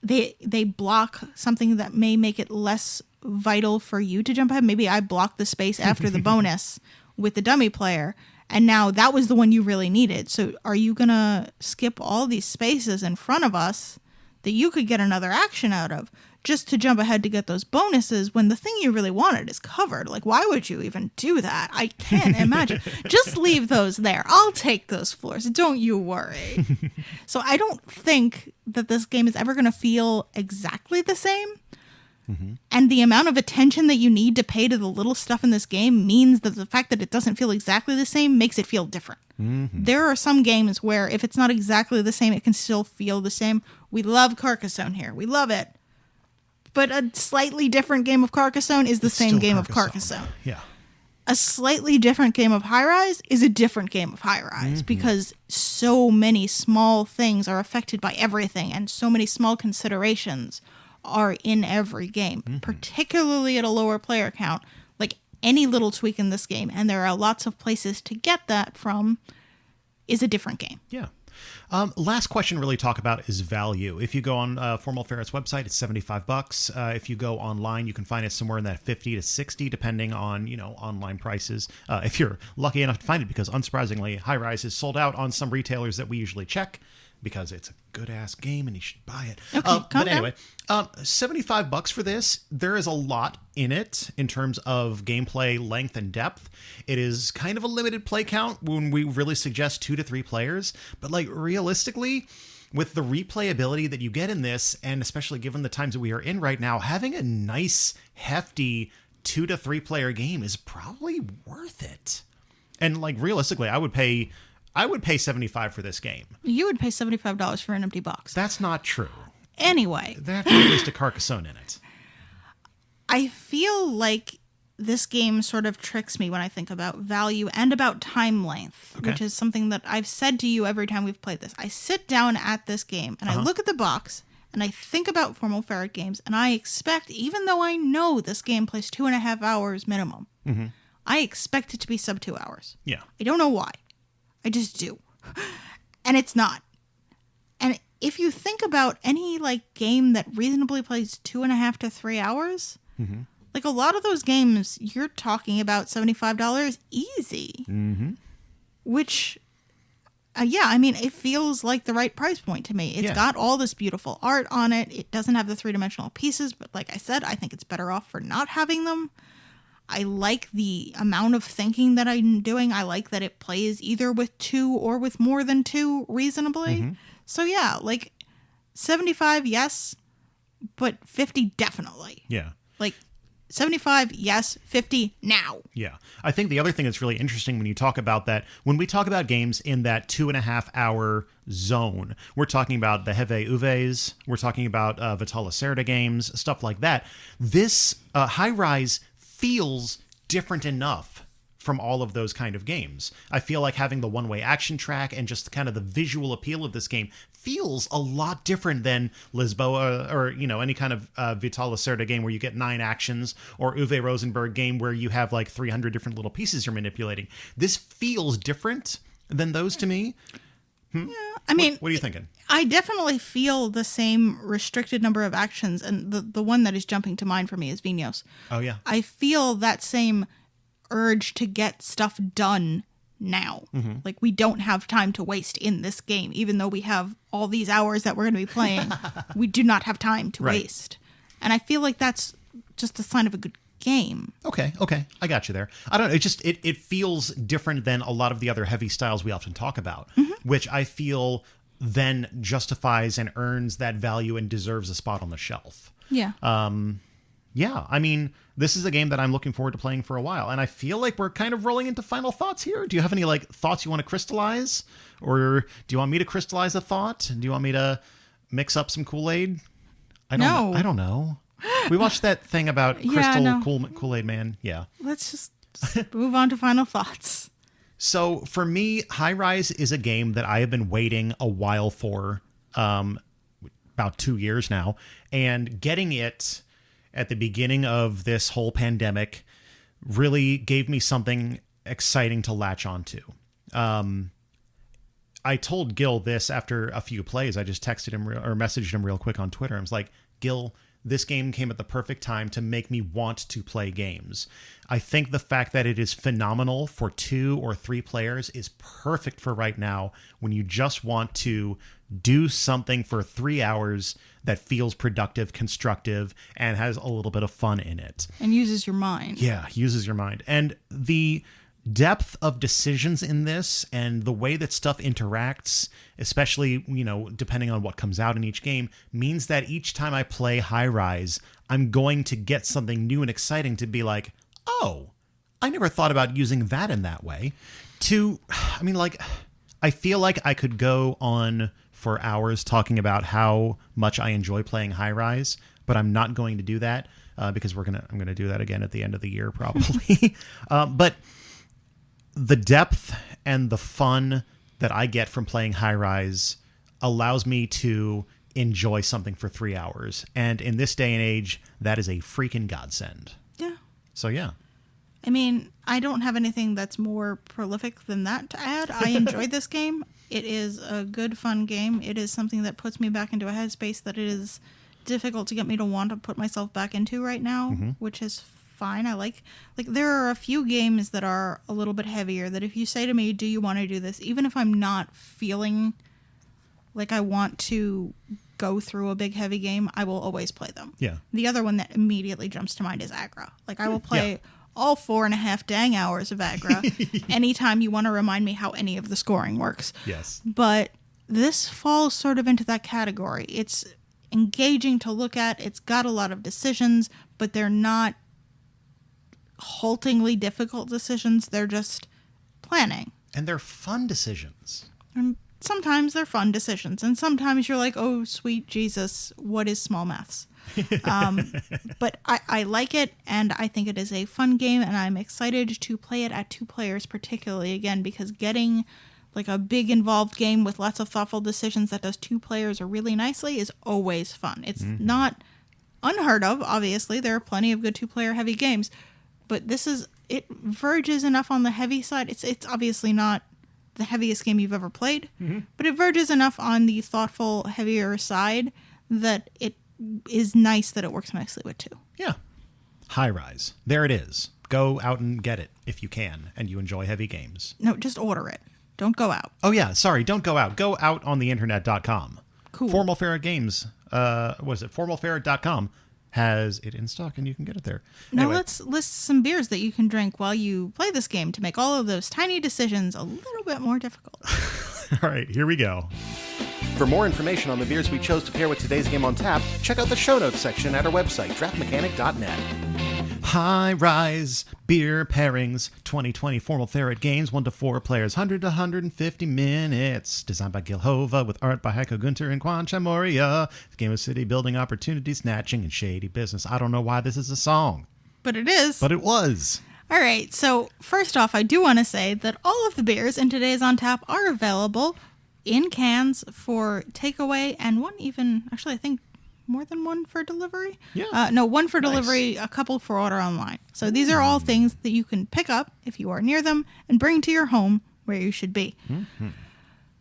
C: they block something that may make it less vital for you to jump ahead. Maybe I block the space after the bonus with the dummy player, and now that was the one you really needed. So are you going to skip all these spaces in front of us that you could get another action out of just to jump ahead to get those bonuses when the thing you really wanted is covered? Like, why would you even do that? I can't imagine. Just leave those there. I'll take those floors. Don't you worry. So I don't think that this game is ever going to feel exactly the same. And the amount of attention that you need to pay to the little stuff in this game means that the fact that it doesn't feel exactly the same makes it feel different. There are some games where if it's not exactly the same, it can still feel the same. We love Carcassonne here. We love it. But a slightly different game of Carcassonne is the same game of Carcassonne.
B: Yeah.
C: A slightly different game of High Rise is a different game of High Rise because so many small things are affected by everything, and so many small considerations are in every game, particularly at a lower player count. Like any little tweak in this game, and there are lots of places to get that from, is a different game.
B: Yeah. Last question to really talk about is value. If you go on Formal Ferret's website, it's $75. If you go online, you can find it somewhere in that 50 to 60, depending on, online prices. If you're lucky enough to find it, because unsurprisingly, High Rise is sold out on some retailers that we usually check, because it's a good-ass game and you should buy it.
C: Okay,
B: but anyway, $75 for this. There is a lot in it in terms of gameplay length and depth. It is kind of a limited play count when we really suggest 2 to 3 players. But realistically, with the replayability that you get in this, and especially given the times that we are in right now, having a nice, hefty 2 to 3 player game is probably worth it. And realistically, I would pay $75 for this game.
C: You would pay $75 for an empty box.
B: That's not true.
C: Anyway.
B: That has at least a Carcassonne in it.
C: I feel like this game sort of tricks me when I think about value and about time length, which is something that I've said to you every time we've played this. I sit down at this game and I look at the box and I think about Formal Ferret games, and I expect, even though I know this game plays 2.5 hours minimum, I expect it to be sub 2 hours.
B: Yeah.
C: I don't know why. I just do. And it's not. And if you think about any game that reasonably plays 2.5 to 3 hours, a lot of those games, you're talking about $75 easy. Which, it feels like the right price point to me. It's got all this beautiful art on it. It doesn't have the 3-dimensional pieces, but like I said, I think it's better off for not having them. I like the amount of thinking that I'm doing. I like that it plays either with 2 or with more than 2 reasonably. So yeah, 75, yes, but 50 definitely.
B: Yeah.
C: 75, yes, 50 now.
B: Yeah. I think the other thing that's really interesting when you talk about that, when we talk about games in that 2.5 hour zone, we're talking about the Heve Uves, we're talking about Vital Lacerda games, stuff like that. This High Rise feels different enough from all of those kind of games. I feel like having the one-way action track and just kind of the visual appeal of this game feels a lot different than Lisboa or, any kind of Vital Lacerda game where you get 9 actions, or Uwe Rosenberg game where you have 300 different little pieces you're manipulating. This feels different than those to me.
C: Yeah, what
B: are you thinking?
C: I definitely feel the same restricted number of actions, and the one that is jumping to mind for me is Vinos.
B: Oh, yeah.
C: I feel that same urge to get stuff done now. We don't have time to waste in this game, even though we have all these hours that we're going to be playing. We do not have time to waste. And I feel like that's just a sign of a good game.
B: Okay. I got you there. I don't know. It feels different than a lot of the other heavy styles we often talk about, which I feel then justifies and earns that value and deserves a spot on the shelf.
C: Yeah.
B: This is a game that I'm looking forward to playing for a while, and I feel like we're kind of rolling into final thoughts here. Do you have any thoughts you want to crystallize, or do you want me to crystallize a thought? Do you want me to mix up some Kool-Aid? I don't know. We watched that thing about
C: Yeah, no.
B: Kool-Aid Man. Yeah.
C: Let's just move on to final thoughts.
B: So for me, High Rise is a game that I have been waiting a while for, about 2 years now, and getting it at the beginning of this whole pandemic really gave me something exciting to latch onto. I told Gil this after a few plays. I just texted him or messaged him real quick on Twitter. I was like, Gil, this game came at the perfect time to make me want to play games. I think the fact that it is phenomenal for 2 or 3 players is perfect for right now when you just want to do something for 3 hours that feels productive, constructive, and has a little bit of fun in it.
C: And uses your mind.
B: Yeah, uses your mind. And the depth of decisions in this and the way that stuff interacts, especially, depending on what comes out in each game, means that each time I play High Rise, I'm going to get something new and exciting to be like, oh, I never thought about using that in that way. I feel like I could go on for hours talking about how much I enjoy playing High Rise, but I'm not going to do that because I'm going to do that again at the end of the year probably. But the depth and the fun that I get from playing High Rise allows me to enjoy something for 3 hours. And in this day and age, that is a freaking godsend.
C: Yeah.
B: So, yeah.
C: I mean, I don't have anything that's more prolific than that to add. I enjoyed this game. It is a good, fun game. It is something that puts me back into a headspace that it is difficult to get me to want to put myself back into right now, which is fine. I like there are a few games that are a little bit heavier that if you say to me, do you want to do this? Even if I'm not feeling like I want to go through a big heavy game, I will always play them.
B: Yeah.
C: The other one that immediately jumps to mind is Agra. Like I will play all 4.5 dang hours of Agra anytime you want to remind me how any of the scoring works.
B: Yes.
C: But this falls sort of into that category. It's engaging to look at. It's got a lot of decisions, but they're not haltingly difficult decisions. They're just planning.
B: And they're fun decisions.
C: And sometimes they're fun decisions. And sometimes you're like, oh, sweet Jesus, what is small maths? But I like it, and I think it is a fun game, and I'm excited to play it at 2 players, particularly, again, because getting like a big involved game with lots of thoughtful decisions that does 2 players really nicely is always fun. It's not unheard of, obviously. There are plenty of good 2-player heavy games, but it verges enough on the heavy side. It's obviously not the heaviest game you've ever played, but it verges enough on the thoughtful, heavier side that it is nice that it works nicely with 2.
B: Yeah. High Rise. There it is. Go out and get it if you can and you enjoy heavy games.
C: No, just order it. Don't go out.
B: Oh, yeah. Sorry. Don't go out. Go out on the internet.com.
C: Cool.
B: Formal Ferret Games. Formalferret.com has it in stock and you can get it there.
C: Now
B: Anyway.
C: let's list some beers that you can drink while you play this game to make all of those tiny decisions a little bit more difficult.
B: All right. Here we go.
A: For more information on the beers we chose to pair with today's game on tap, check out the show notes section at our website, draftmechanic.net.
B: High Rise Beer Pairings 2020 Formal Ferret Games 1 to 4 players 100 to 150 minutes. Designed by Gil Hova with art by Heiko Gunter and Quan Chamoria. Game of city building opportunity, snatching, and shady business. I don't know why this is a song.
C: But it is.
B: But it was.
C: All right, so first off, I do want to say that all of the beers in today's On Tap are available in cans for takeaway, and I think more than one for delivery.
B: Yeah.
C: No, one for delivery, a couple for order online. So these are all things that you can pick up if you are near them and bring to your home where you should be.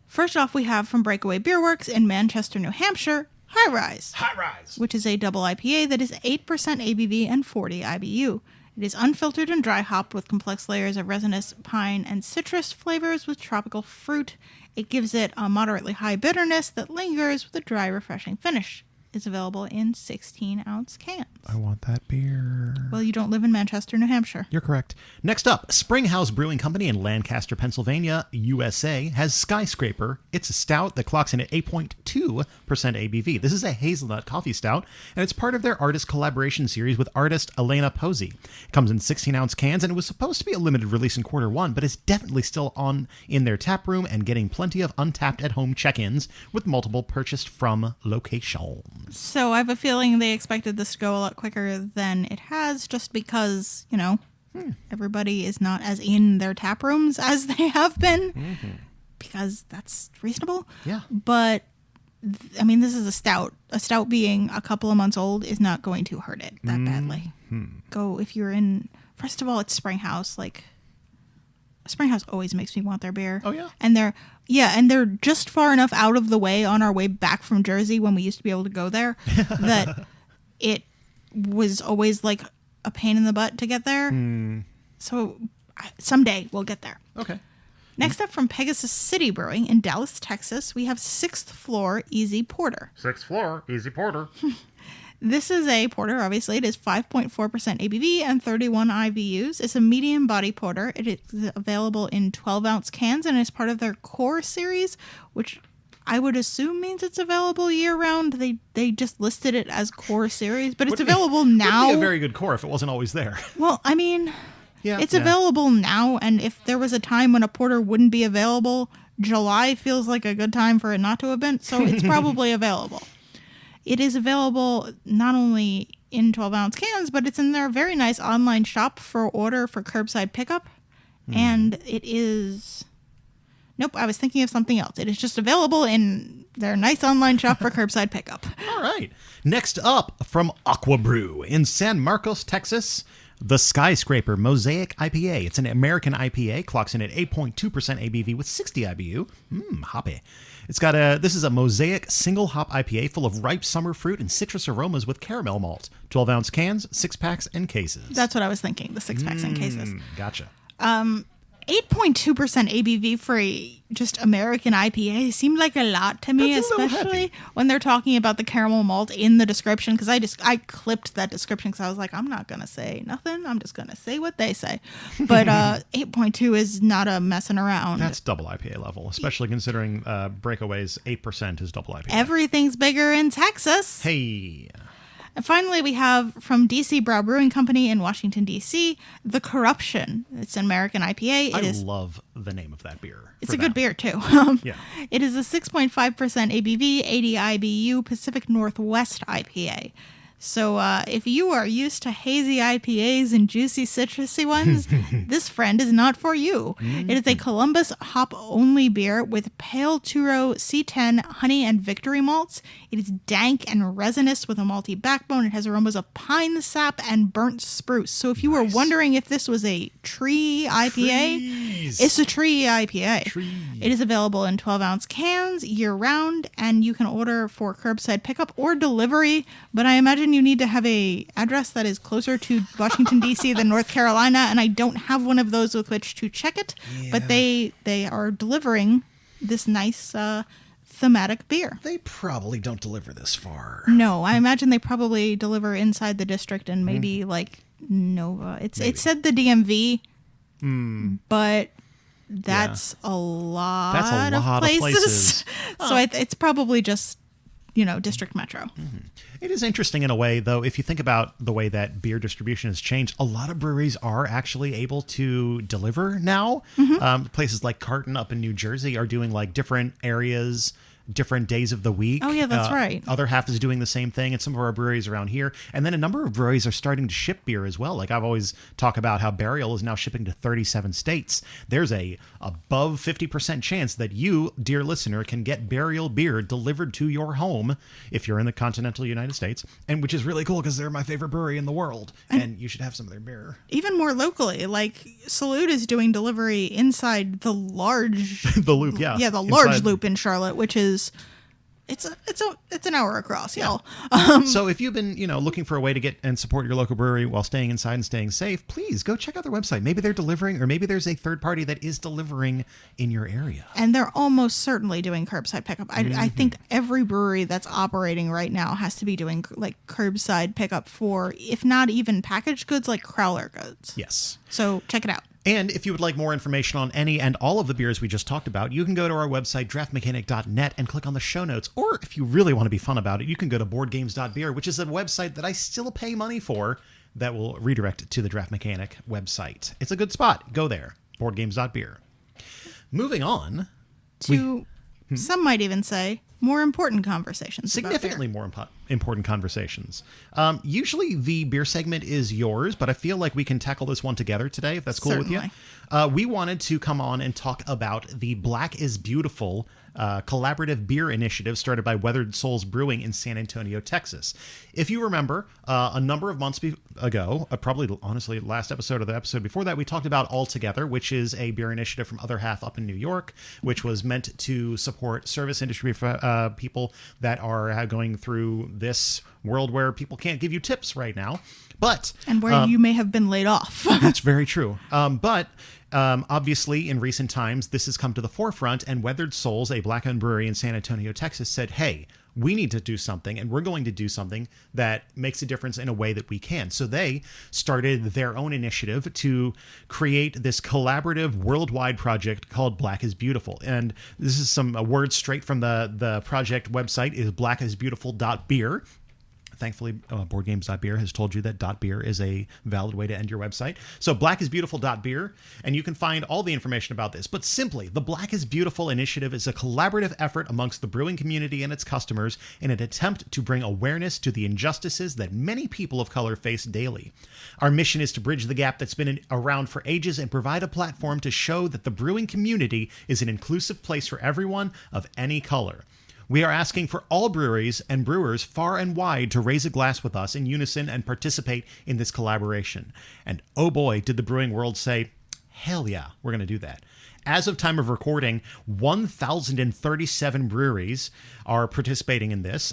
C: First off, we have from Breakaway Beer Works in Manchester, New Hampshire, High Rise.
B: High Rise.
C: Which is a double IPA that is 8% ABV and 40 IBU. It is unfiltered and dry hopped with complex layers of resinous pine and citrus flavors with tropical fruit. It gives it a moderately high bitterness that lingers with a dry, refreshing finish. It's available in 16-ounce cans.
B: I want that beer.
C: Well, you don't live in Manchester, New Hampshire.
B: You're correct. Next up, Springhouse Brewing Company in Lancaster, Pennsylvania, USA, has Skyscraper. It's a stout that clocks in at 8.2% ABV. This is a hazelnut coffee stout, and it's part of their artist collaboration series with artist Elena Posey. It comes in 16-ounce cans, and it was supposed to be a limited release in Q1, but it's definitely still in their tap room and getting plenty of untapped at-home check-ins with multiple purchased from locations.
C: So I have a feeling they expected this to go a lot quicker than it has, just because, everybody is not as in their tap rooms as they have been, because that's reasonable.
B: Yeah.
C: But, this is a stout. A stout being a couple of months old is not going to hurt it that badly. Go, if you're in, first of all, it's Springhouse. Like, Springhouse always makes me want their beer.
B: Oh, yeah?
C: And they're just far enough out of the way on our way back from Jersey when we used to be able to go there that it was always like a pain in the butt to get there. So someday we'll get there.
B: Okay.
C: Next up from Pegasus City Brewing in Dallas, Texas, we have 6th Floor Easy Porter.
B: 6th Floor Easy Porter.
C: This is a porter, obviously. It is 5.4% ABV and 31 IBUs. It's a medium body porter. It is available in 12-ounce cans and is part of their core series, which I would assume means it's available year-round. They just listed it as core series, but it's available now.
B: Would be a very good core if it wasn't always there.
C: Well, it's available now, and if there was a time when a porter wouldn't be available, July feels like a good time for it not to have been, so it's probably available. It is available not only in 12-ounce cans, but it's in their very nice online shop for order for curbside pickup. And it is... Nope, I was thinking of something else. It is just available in their nice online shop for curbside pickup.
B: All right. Next up, from Aqua Brew in San Marcos, Texas, the Skyscraper Mosaic IPA. It's an American IPA, clocks in at 8.2% ABV with 60 IBU. Hoppy. This is a Mosaic single hop IPA full of ripe summer fruit and citrus aromas with caramel malt. 12-ounce cans, 6-packs, and cases.
C: That's what I was thinking, the 6-packs and cases.
B: Gotcha.
C: 8.2% ABV for a just American IPA seemed like a lot to me,
B: That's a little
C: especially
B: heavy.
C: when they're talking about the caramel malt in the description, because I clipped that description because I was like, I'm not going to say nothing. I'm just going to say what they say. But 8.2 is not a messing around.
B: That's double IPA level, especially considering Breakaway's 8% is double IPA.
C: Everything's bigger in Texas.
B: Hey.
C: And finally, we have from DC Brow Brewing Company in Washington, D.C., The Corruption. It's an American IPA.
B: I love the name of that beer.
C: It's a good beer, too.
B: Yeah.
C: It is a 6.5% ABV, 80 IBU Pacific Northwest IPA. So if you are used to hazy IPAs and juicy citrusy ones, this friend is not for you. It is a Columbus hop-only beer with pale Turo C10 honey and victory malts. It is dank and resinous with a malty backbone. It has aromas of pine sap and burnt spruce. So if you were wondering if this was a tree IPA, it's a tree IPA. It is available in 12-ounce cans year-round, and you can order for curbside pickup or delivery, but I imagine you need to have a address that is closer to Washington, D.C. than North Carolina, and I don't have one of those with which to check it, but they are delivering this nice thematic beer.
B: They probably don't deliver this far.
C: No, I imagine they probably deliver inside the district and maybe like Nova. It said the DMV, but that's a lot of places. So it's probably just, District Metro.
B: It is interesting in a way, though, if you think about the way that beer distribution has changed, a lot of breweries are actually able to deliver now. Places like Carton up in New Jersey are doing like different areas, different days of the week.
C: Oh, yeah, that's right.
B: Other half is doing the same thing, and some of our breweries around here. And then a number of breweries are starting to ship beer as well. Like I've always talked about how Burial is now shipping to 37 states. There's a above 50% chance that you, dear listener, can get Burial beer delivered to your home if you're in the continental United States, and which is really cool because they're my favorite brewery in the world, and you should have some of their beer.
C: Even more locally, like Salute is doing delivery inside the large
B: the loop, yeah.
C: Yeah, the large loop in Charlotte, which is it's an hour across, y'all.
B: So if you've been, looking for a way to get and support your local brewery while staying inside and staying safe, please go check out their website. Maybe they're delivering, or maybe there's a third party that is delivering in your area.
C: And they're almost certainly doing curbside pickup. I think every brewery that's operating right now has to be doing like curbside pickup for, if not even packaged goods, like crowler goods.
B: Yes.
C: So check it out.
B: And if you would like more information on any and all of the beers we just talked about, you can go to our website, draftmechanic.net, and click on the show notes. Or if you really want to be fun about it, you can go to boardgames.beer, which is a website that I still pay money for that will redirect to the Draft Mechanic website. It's a good spot. Go there, boardgames.beer. Moving on
C: To, some might even say, more important conversations.
B: Significantly more important conversations. Usually the beer segment is yours, but I feel like we can tackle this one together today, if that's cool with you. We wanted to come on and talk about the Black is Beautiful collaborative beer initiative started by Weathered Souls Brewing in San Antonio, Texas. If you remember, a number of months ago, probably honestly last episode or the episode before that, we talked about All Together, which is a beer initiative from Other Half up in New York, which was meant to support service industry people that are going through this world where people can't give you tips right now.
C: And where you may have been laid off.
B: That's very true. Obviously, in recent times, this has come to the forefront, and Weathered Souls, a black-owned brewery in San Antonio, Texas, said, hey, we need to do something, and we're going to do something that makes a difference in a way that we can. So they started their own initiative to create this collaborative worldwide project called Black is Beautiful. And this is some words straight from the project website, is blackisbeautiful.beer. Thankfully, BoardGames.beer has told you that .beer is a valid way to end your website. So blackisbeautiful.beer, and you can find all the information about this. But simply, the Black is Beautiful initiative is a collaborative effort amongst the brewing community and its customers in an attempt to bring awareness to the injustices that many people of color face daily. Our mission is to bridge the gap that's been around for ages and provide a platform to show that the brewing community is an inclusive place for everyone of any color. We are asking for all breweries and brewers far and wide to raise a glass with us in unison and participate in this collaboration. And oh boy, did the brewing world say, hell yeah, we're going to do that. As of time of recording, 1,037 breweries are participating in this.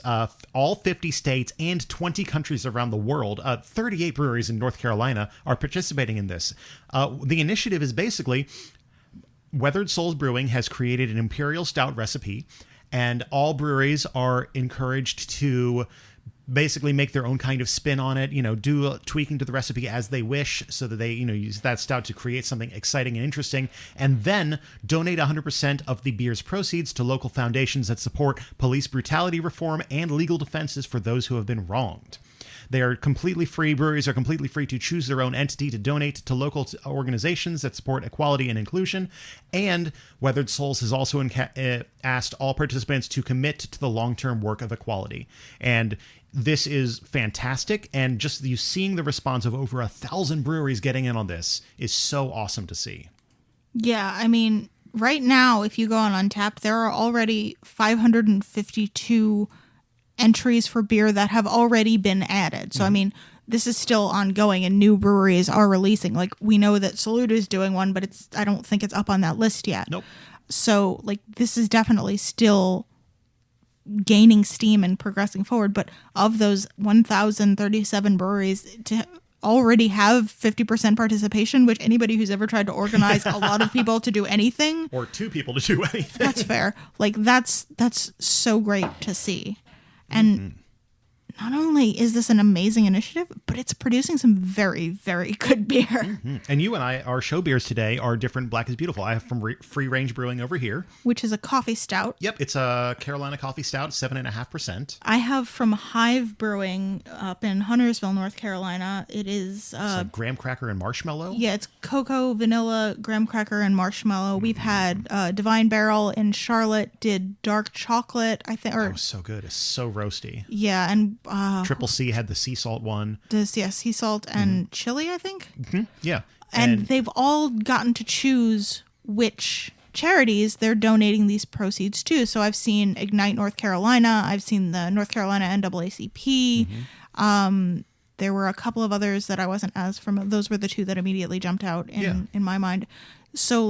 B: All 50 states and 20 countries around the world, 38 breweries in North Carolina are participating in this. The initiative is basically, Weathered Souls Brewing has created an Imperial Stout recipe, and all breweries are encouraged to basically make their own kind of spin on it, do tweaking to the recipe as they wish so that they, use that stout to create something exciting and interesting, and then donate 100% of the beer's proceeds to local foundations that support police brutality reform and legal defenses for those who have been wronged. They are completely free. Breweries are completely free to choose their own entity to donate to local organizations that support equality and inclusion. And Weathered Souls has also asked all participants to commit to the long-term work of equality. And this is fantastic. And just you seeing the response of over 1,000 breweries getting in on this is so awesome to see.
C: Yeah, I mean, right now, if you go on Untapped, there are already 552 entries for beer that have already been added. So, I mean, this is still ongoing and new breweries are releasing. Like, we know that Salute is doing one, but I don't think it's up on that list yet.
B: Nope.
C: So, this is definitely still gaining steam and progressing forward. But of those 1,037 breweries to already have 50% participation, which anybody who's ever tried to organize a lot of people to do anything.
B: Or two people to do anything.
C: That's fair. That's so great to see. And not only is this an amazing initiative, but it's producing some very, very good beer.
B: Mm-hmm. And you and I, our show beers today are different Black is Beautiful. I have from Free Range Brewing over here.
C: Which is a coffee stout.
B: Yep, it's a Carolina coffee stout, 7.5%.
C: I have from Hive Brewing up in Huntersville, North Carolina. It is...
B: it's graham cracker and marshmallow?
C: Yeah, it's cocoa, vanilla, graham cracker, and marshmallow. We've had Divine Barrel in Charlotte did dark chocolate, I think.
B: Oh, so good. It's so roasty.
C: Yeah, and...
B: Triple C had the sea salt one.
C: Sea salt and chili, I think.
B: Mm-hmm. Yeah.
C: And they've all gotten to choose which charities they're donating these proceeds to. So I've seen Ignite North Carolina. I've seen the North Carolina NAACP. Mm-hmm. There were a couple of others that I wasn't as familiar. Those were the two that immediately jumped out in my mind. So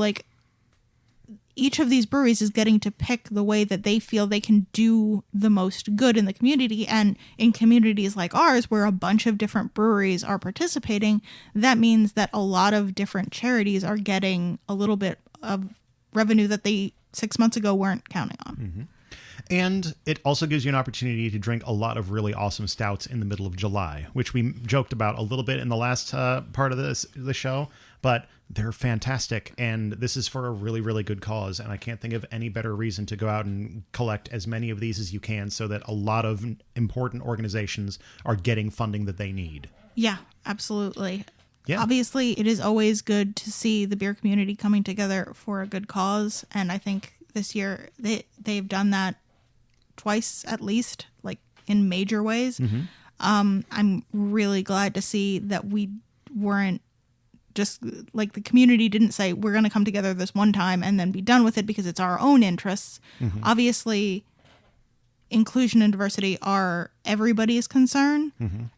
C: each of these breweries is getting to pick the way that they feel they can do the most good in the community. And in communities like ours, where a bunch of different breweries are participating, that means that a lot of different charities are getting a little bit of revenue that they 6 months ago weren't counting on.
B: Mm-hmm. And it also gives you an opportunity to drink a lot of really awesome stouts in the middle of July, which we joked about a little bit in the last part of the show, but they're fantastic. And this is for a really, really good cause. And I can't think of any better reason to go out and collect as many of these as you can so that a lot of important organizations are getting funding that they need.
C: Yeah, absolutely.
B: Yeah.
C: Obviously, it is always good to see the beer community coming together for a good cause. And I think this year they've done that twice at least, like in major ways. I'm really glad to see that we weren't just like the community didn't say we're going to come together this one time and then be done with it because it's our own interests. Obviously, inclusion and diversity are everybody's concern.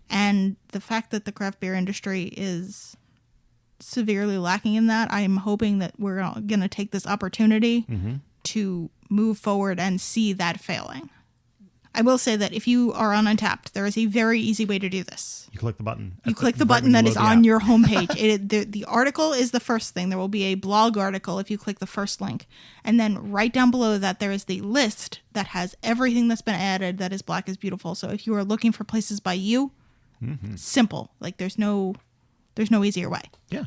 C: And the fact that the craft beer industry is severely lacking in that, I'm hoping that we're going to take this opportunity to move forward and see that failing. I will say that if you are on Untapped, there is a very easy way to do this.
B: You click the button.
C: You click the button that is on your homepage. The article is the first thing. There will be a blog article if you click the first link. And then right down below that, there is the list that has everything that's been added that is Black is Beautiful. So if you are looking for places by you, simple. Like there's no easier way.
B: Yeah.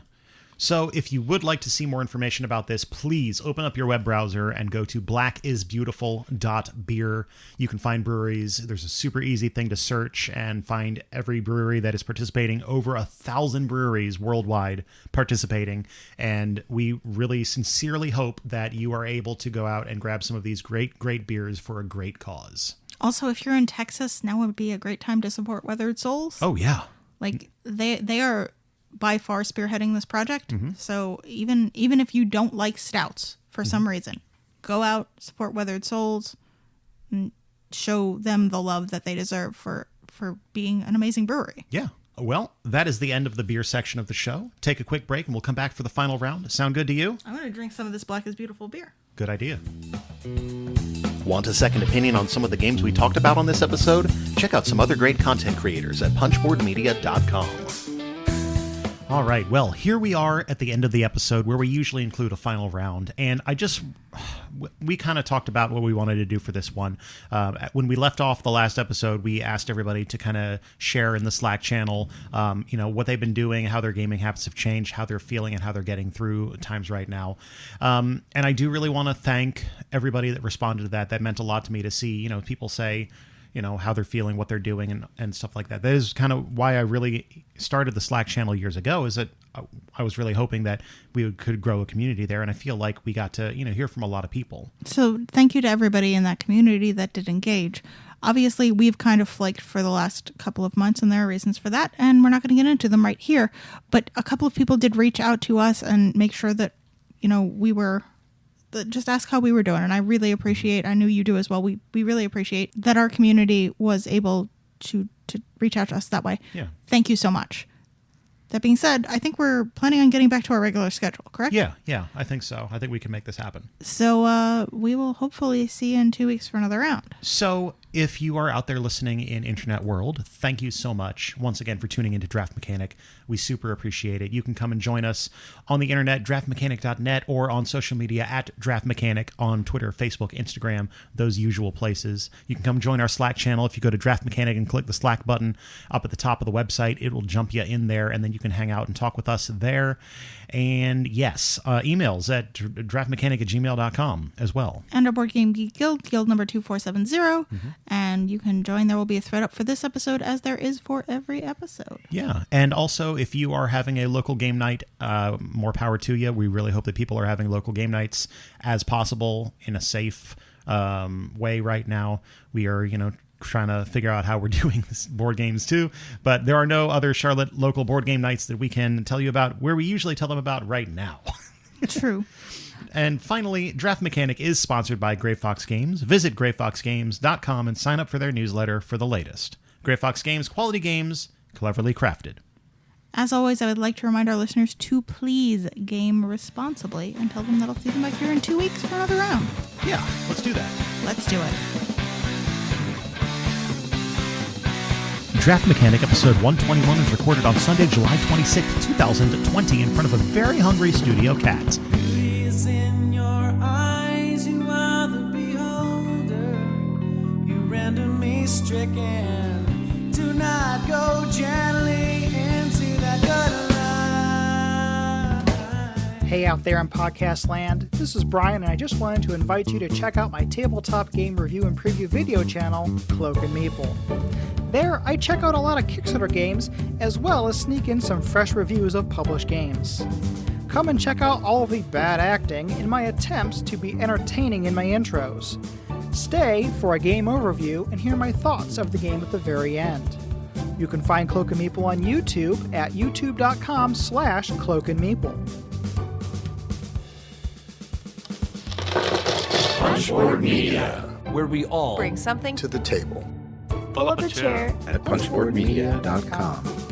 B: So if you would like to see more information about this, please open up your web browser and go to blackisbeautiful.beer. You can find breweries. There's a super easy thing to search and find every brewery that is participating. Over 1,000 breweries worldwide participating. And we really sincerely hope that you are able to go out and grab some of these great, great beers for a great cause.
C: Also, if you're in Texas, now would be a great time to support Weathered Souls.
B: Oh, yeah.
C: Like they are by far spearheading this project. So even if you don't like stouts for some reason, go out, support Weathered Souls, and show them the love that they deserve for being an amazing brewery.
B: Yeah. Well, that is the end of the beer section of the show. Take a quick break and we'll come back for the final round. Sound good to you?
C: I'm going to drink some of this Black is Beautiful beer.
B: Good idea.
A: Want a second opinion on some of the games we talked about on this episode? Check out some other great content creators at punchboardmedia.com.
B: All right, well, here we are at the end of the episode where we usually include a final round, and we kind of talked about what we wanted to do for this one. When we left off the last episode, we asked everybody to kind of share in the Slack channel, what they've been doing, how their gaming habits have changed, how they're feeling, and how they're getting through times right now. And I do really want to thank everybody that responded to that. That meant a lot to me to see, people say, how they're feeling, what they're doing, and stuff like that. That is kind of why I really started the Slack channel years ago, is that I was really hoping that we could grow a community there, and I feel like we got to, hear from a lot of people.
C: So thank you to everybody in that community that did engage. Obviously, we've kind of flaked for the last couple of months, and there are reasons for that, and we're not going to get into them right here. But a couple of people did reach out to us and make sure that, we were... just ask how we were doing, and I really appreciate, I knew you do as well, we really appreciate that our community was able to reach out to us that way.
B: Yeah.
C: Thank you so much. That being said, I think we're planning on getting back to our regular schedule, correct?
B: Yeah, I think so. I think we can make this happen.
C: So we will hopefully see you in 2 weeks for another round.
B: So if you are out there listening in internet world, thank you so much once again for tuning into Draft Mechanic. We super appreciate it. You can come and join us on the internet, draftmechanic.net, or on social media at Draft Mechanic on Twitter, Facebook, Instagram, those usual places. You can come join our Slack channel. If you go to Draft Mechanic and click the Slack button up at the top of the website, it will jump you in there, and then you can hang out and talk with us there. And yes, emails at draftmechanic@gmail.com as well.
C: And our Board Game Geek Guild number 2470. And you can join. There will be a thread up for this episode, as there is for every episode.
B: Yeah. And also, if you are having a local game night, more power to you. We really hope that people are having local game nights as possible in a safe way right now. We are, trying to figure out how we're doing this board games too, but there are no other Charlotte local board game nights that we can tell you about where we usually tell them about right now.
C: True.
B: And finally, Draft Mechanic is sponsored by Grey Fox Games. Visit greyfoxgames.com and sign up for their newsletter for the latest. Grey Fox Games, quality games, cleverly crafted.
C: As always, I would like to remind our listeners to please game responsibly and tell them that I'll see them back here in 2 weeks for another round.
B: Yeah, let's do that.
C: Let's do it.
B: Draft Mechanic episode 121 is recorded on Sunday, July 26, 2020 in front of a very hungry studio cat.
D: Is in your eyes, you are the beholder. You render me stricken. Do not go gently into that gutter.
E: Hey out there in podcast land, this is Brian, and I just wanted to invite you to check out my tabletop game review and preview video channel, Cloak and Maple. There, I check out a lot of Kickstarter games, as well as sneak in some fresh reviews of published games. Come and check out all of the bad acting in my attempts to be entertaining in my intros. Stay for a game overview and hear my thoughts of the game at the very end. You can find Cloak and Meeple on YouTube at youtube.com/cloakandmeeple.
F: Punchboard Media,
G: where we all
H: bring something
F: to the table.
H: pull up a chair
F: at punchboardmedia.com.